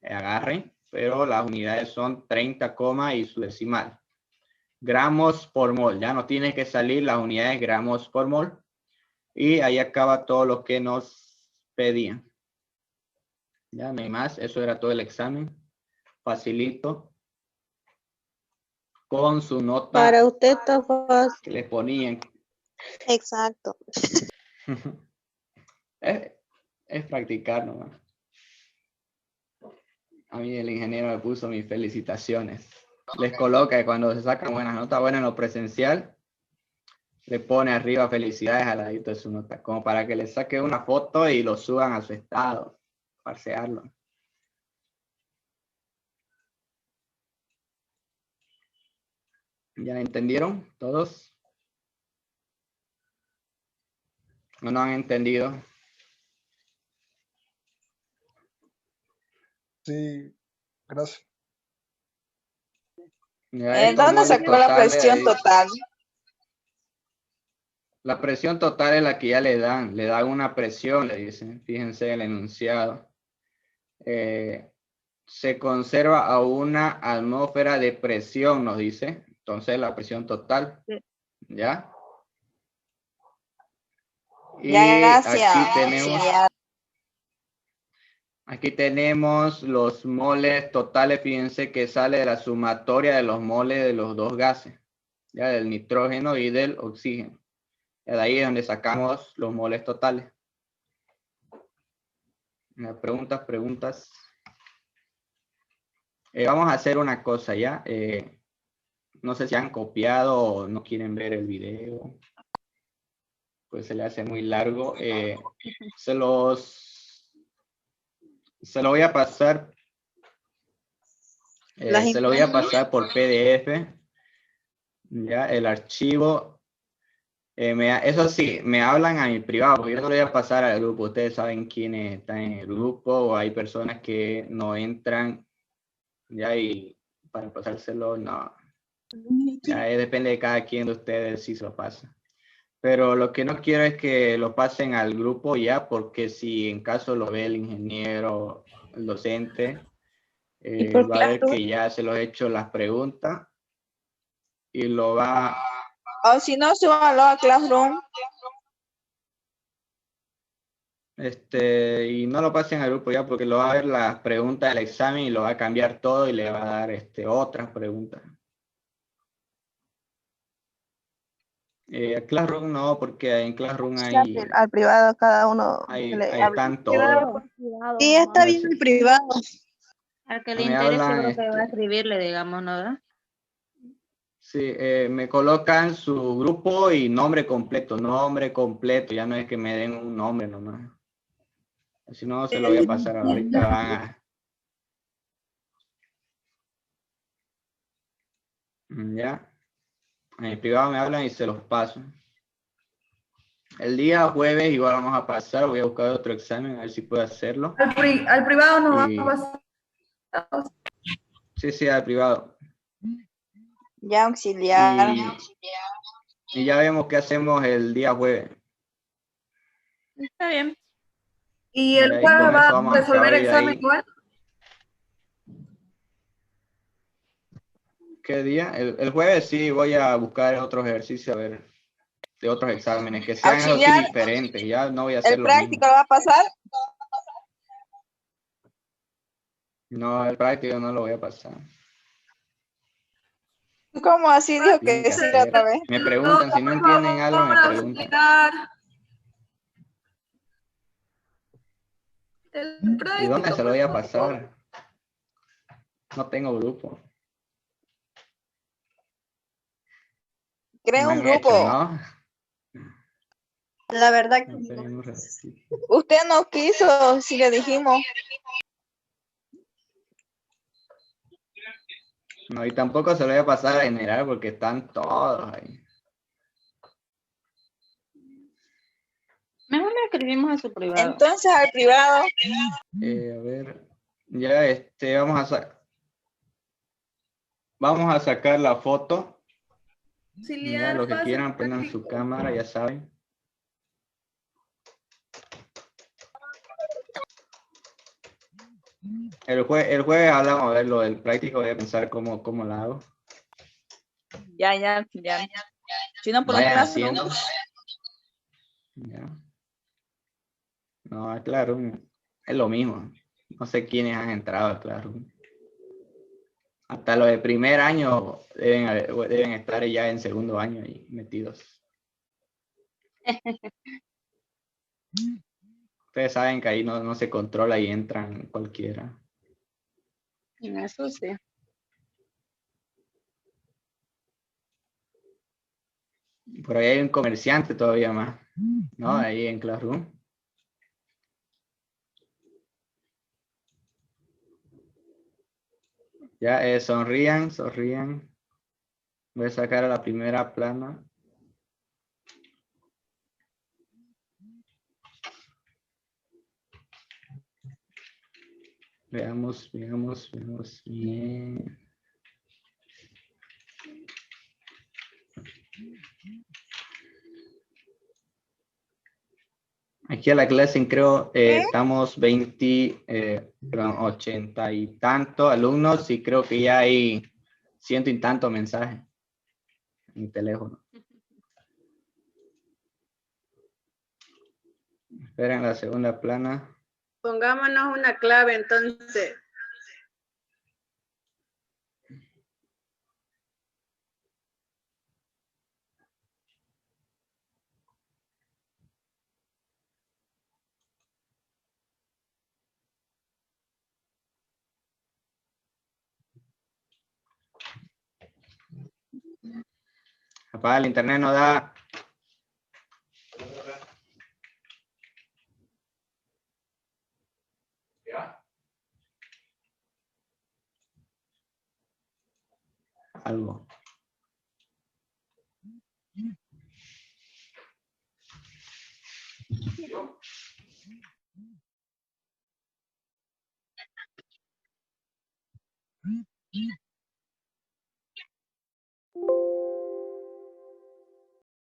Speaker 1: agarren, pero las unidades son 30, y su decimal. Gramos por mol, ya no tiene que salir las unidades gramos por mol. Y ahí acaba todo lo que nos pedían. Ya no hay más, eso era todo el examen. Facilito. Con su nota.
Speaker 13: Para usted está fácil.
Speaker 1: Que le ponían.
Speaker 13: Exacto.
Speaker 1: Es practicar nomás. A mí el ingeniero me puso mis felicitaciones. Les coloca que cuando se sacan buenas notas, buenas en lo presencial, le pone arriba felicidades al ladito de su nota, como para que le saque una foto y lo suban a su estado, parsearlo. ¿Ya entendieron todos? ¿O no han entendido?
Speaker 8: Sí, gracias.
Speaker 1: Ya estos
Speaker 13: ¿Dónde
Speaker 1: moles
Speaker 13: sacó la
Speaker 1: totales
Speaker 13: presión
Speaker 1: ahí.
Speaker 13: total?
Speaker 1: La presión total es la que ya le dan una presión, le dicen. Fíjense el enunciado. Se conserva a una atmósfera de presión, nos dice. Entonces la presión total. ¿Ya? Y
Speaker 13: Ya, gracias.
Speaker 1: aquí tenemos los moles totales. Fíjense que sale de la sumatoria de los moles de los dos gases, ya del nitrógeno y del oxígeno. Y de ahí es donde sacamos los moles totales. Preguntas. Vamos a hacer una cosa ya. No sé si han copiado o no quieren ver el video. Pues se le hace muy largo. Se lo voy a pasar. Se lo voy a pasar por PDF. Ya, el archivo. Eso sí, me hablan a mi privado, porque yo no lo voy a pasar al grupo. Ustedes saben quiénes están en el grupo, o hay personas que no entran. Ya, y para pasárselo, no. Ya depende de cada quien de ustedes si se lo pasa. Pero lo que no quiero es que lo pasen al grupo ya, porque si en caso lo ve el ingeniero, el docente, va a ver que ya se los he hecho las preguntas y lo va...
Speaker 13: O si no, súbalo a Classroom.
Speaker 1: Y no lo pasen al grupo ya, porque lo va a ver las preguntas del examen y lo va a cambiar todo y le va a dar otras preguntas. Classroom no, porque en Classroom hay...
Speaker 13: Al privado cada uno.
Speaker 1: Ahí
Speaker 13: le habla.
Speaker 1: están todos.
Speaker 13: Sí, está bien el privado.
Speaker 10: Al que le
Speaker 1: Me
Speaker 10: interese
Speaker 1: hablan,
Speaker 10: creo que va a escribirle, digamos, ¿no? ¿Verdad?
Speaker 1: Sí, me colocan su grupo y nombre completo, ya no es que me den un nombre nomás. Si no, se lo voy a pasar ahorita. Ya. En privado me hablan y se los paso. El día jueves igual vamos a pasar, voy a buscar otro examen a ver si puedo hacerlo.
Speaker 14: Al privado no va a pasar.
Speaker 1: Sí, al privado.
Speaker 13: Ya auxiliar.
Speaker 1: Y ya vemos qué hacemos el día jueves.
Speaker 10: Está bien.
Speaker 14: ¿Y el
Speaker 1: Ya, y
Speaker 14: jueves
Speaker 1: con
Speaker 14: va
Speaker 1: eso
Speaker 14: a
Speaker 1: vamos a
Speaker 14: resolver
Speaker 1: saber
Speaker 14: examen
Speaker 1: ahí.
Speaker 14: igual?
Speaker 1: ¿Qué día? El jueves sí voy a buscar otros ejercicios, a ver, de otros exámenes, que sean algo así diferentes. Ya no voy a hacer
Speaker 13: ¿El
Speaker 1: lo mismo.
Speaker 13: práctico lo va a pasar?
Speaker 1: No, el práctico no lo voy a pasar.
Speaker 13: ¿Cómo así dijo
Speaker 1: Tienen
Speaker 13: que
Speaker 1: que
Speaker 13: sí
Speaker 1: hacer.
Speaker 13: otra vez?
Speaker 1: Me preguntan, si no entienden algo, me preguntan. ¿Y dónde se lo voy a pasar? No tengo grupo.
Speaker 13: Crea
Speaker 1: No
Speaker 13: un
Speaker 1: han hecho,
Speaker 13: grupo.
Speaker 1: ¿no?
Speaker 13: La verdad que usted no quiso, si le dijimos.
Speaker 1: No, y tampoco se lo voy a pasar a general porque están todos ahí.
Speaker 10: Mejor le escribimos a su privado.
Speaker 13: Entonces al privado.
Speaker 1: A ver, ya vamos a sacar la foto. Ya, los que quieran prendan su cámara, ya saben. El jueves hablamos a ver lo del práctico, voy a pensar cómo lo hago.
Speaker 13: Ya. Si no, por
Speaker 1: Vayan
Speaker 13: Classroom.
Speaker 1: haciendo. Ya. No, claro, es lo mismo. No sé quiénes han entrado, claro. Hasta los de primer año deben estar ya en segundo año ahí metidos. Ustedes saben que ahí no se controla y entran cualquiera.
Speaker 10: Eso sí.
Speaker 1: Por ahí hay un comerciante todavía más, ¿no? Ahí en Classroom. Ya, sonrían. Voy a sacar a la primera plana. Veamos bien. Aquí a la clase creo estamos 80 y tanto alumnos y creo que ya hay 100 y tanto mensajes en mi teléfono. Esperen la segunda plana.
Speaker 12: Pongámonos una clave entonces.
Speaker 1: Apaga el internet, no da. Algo.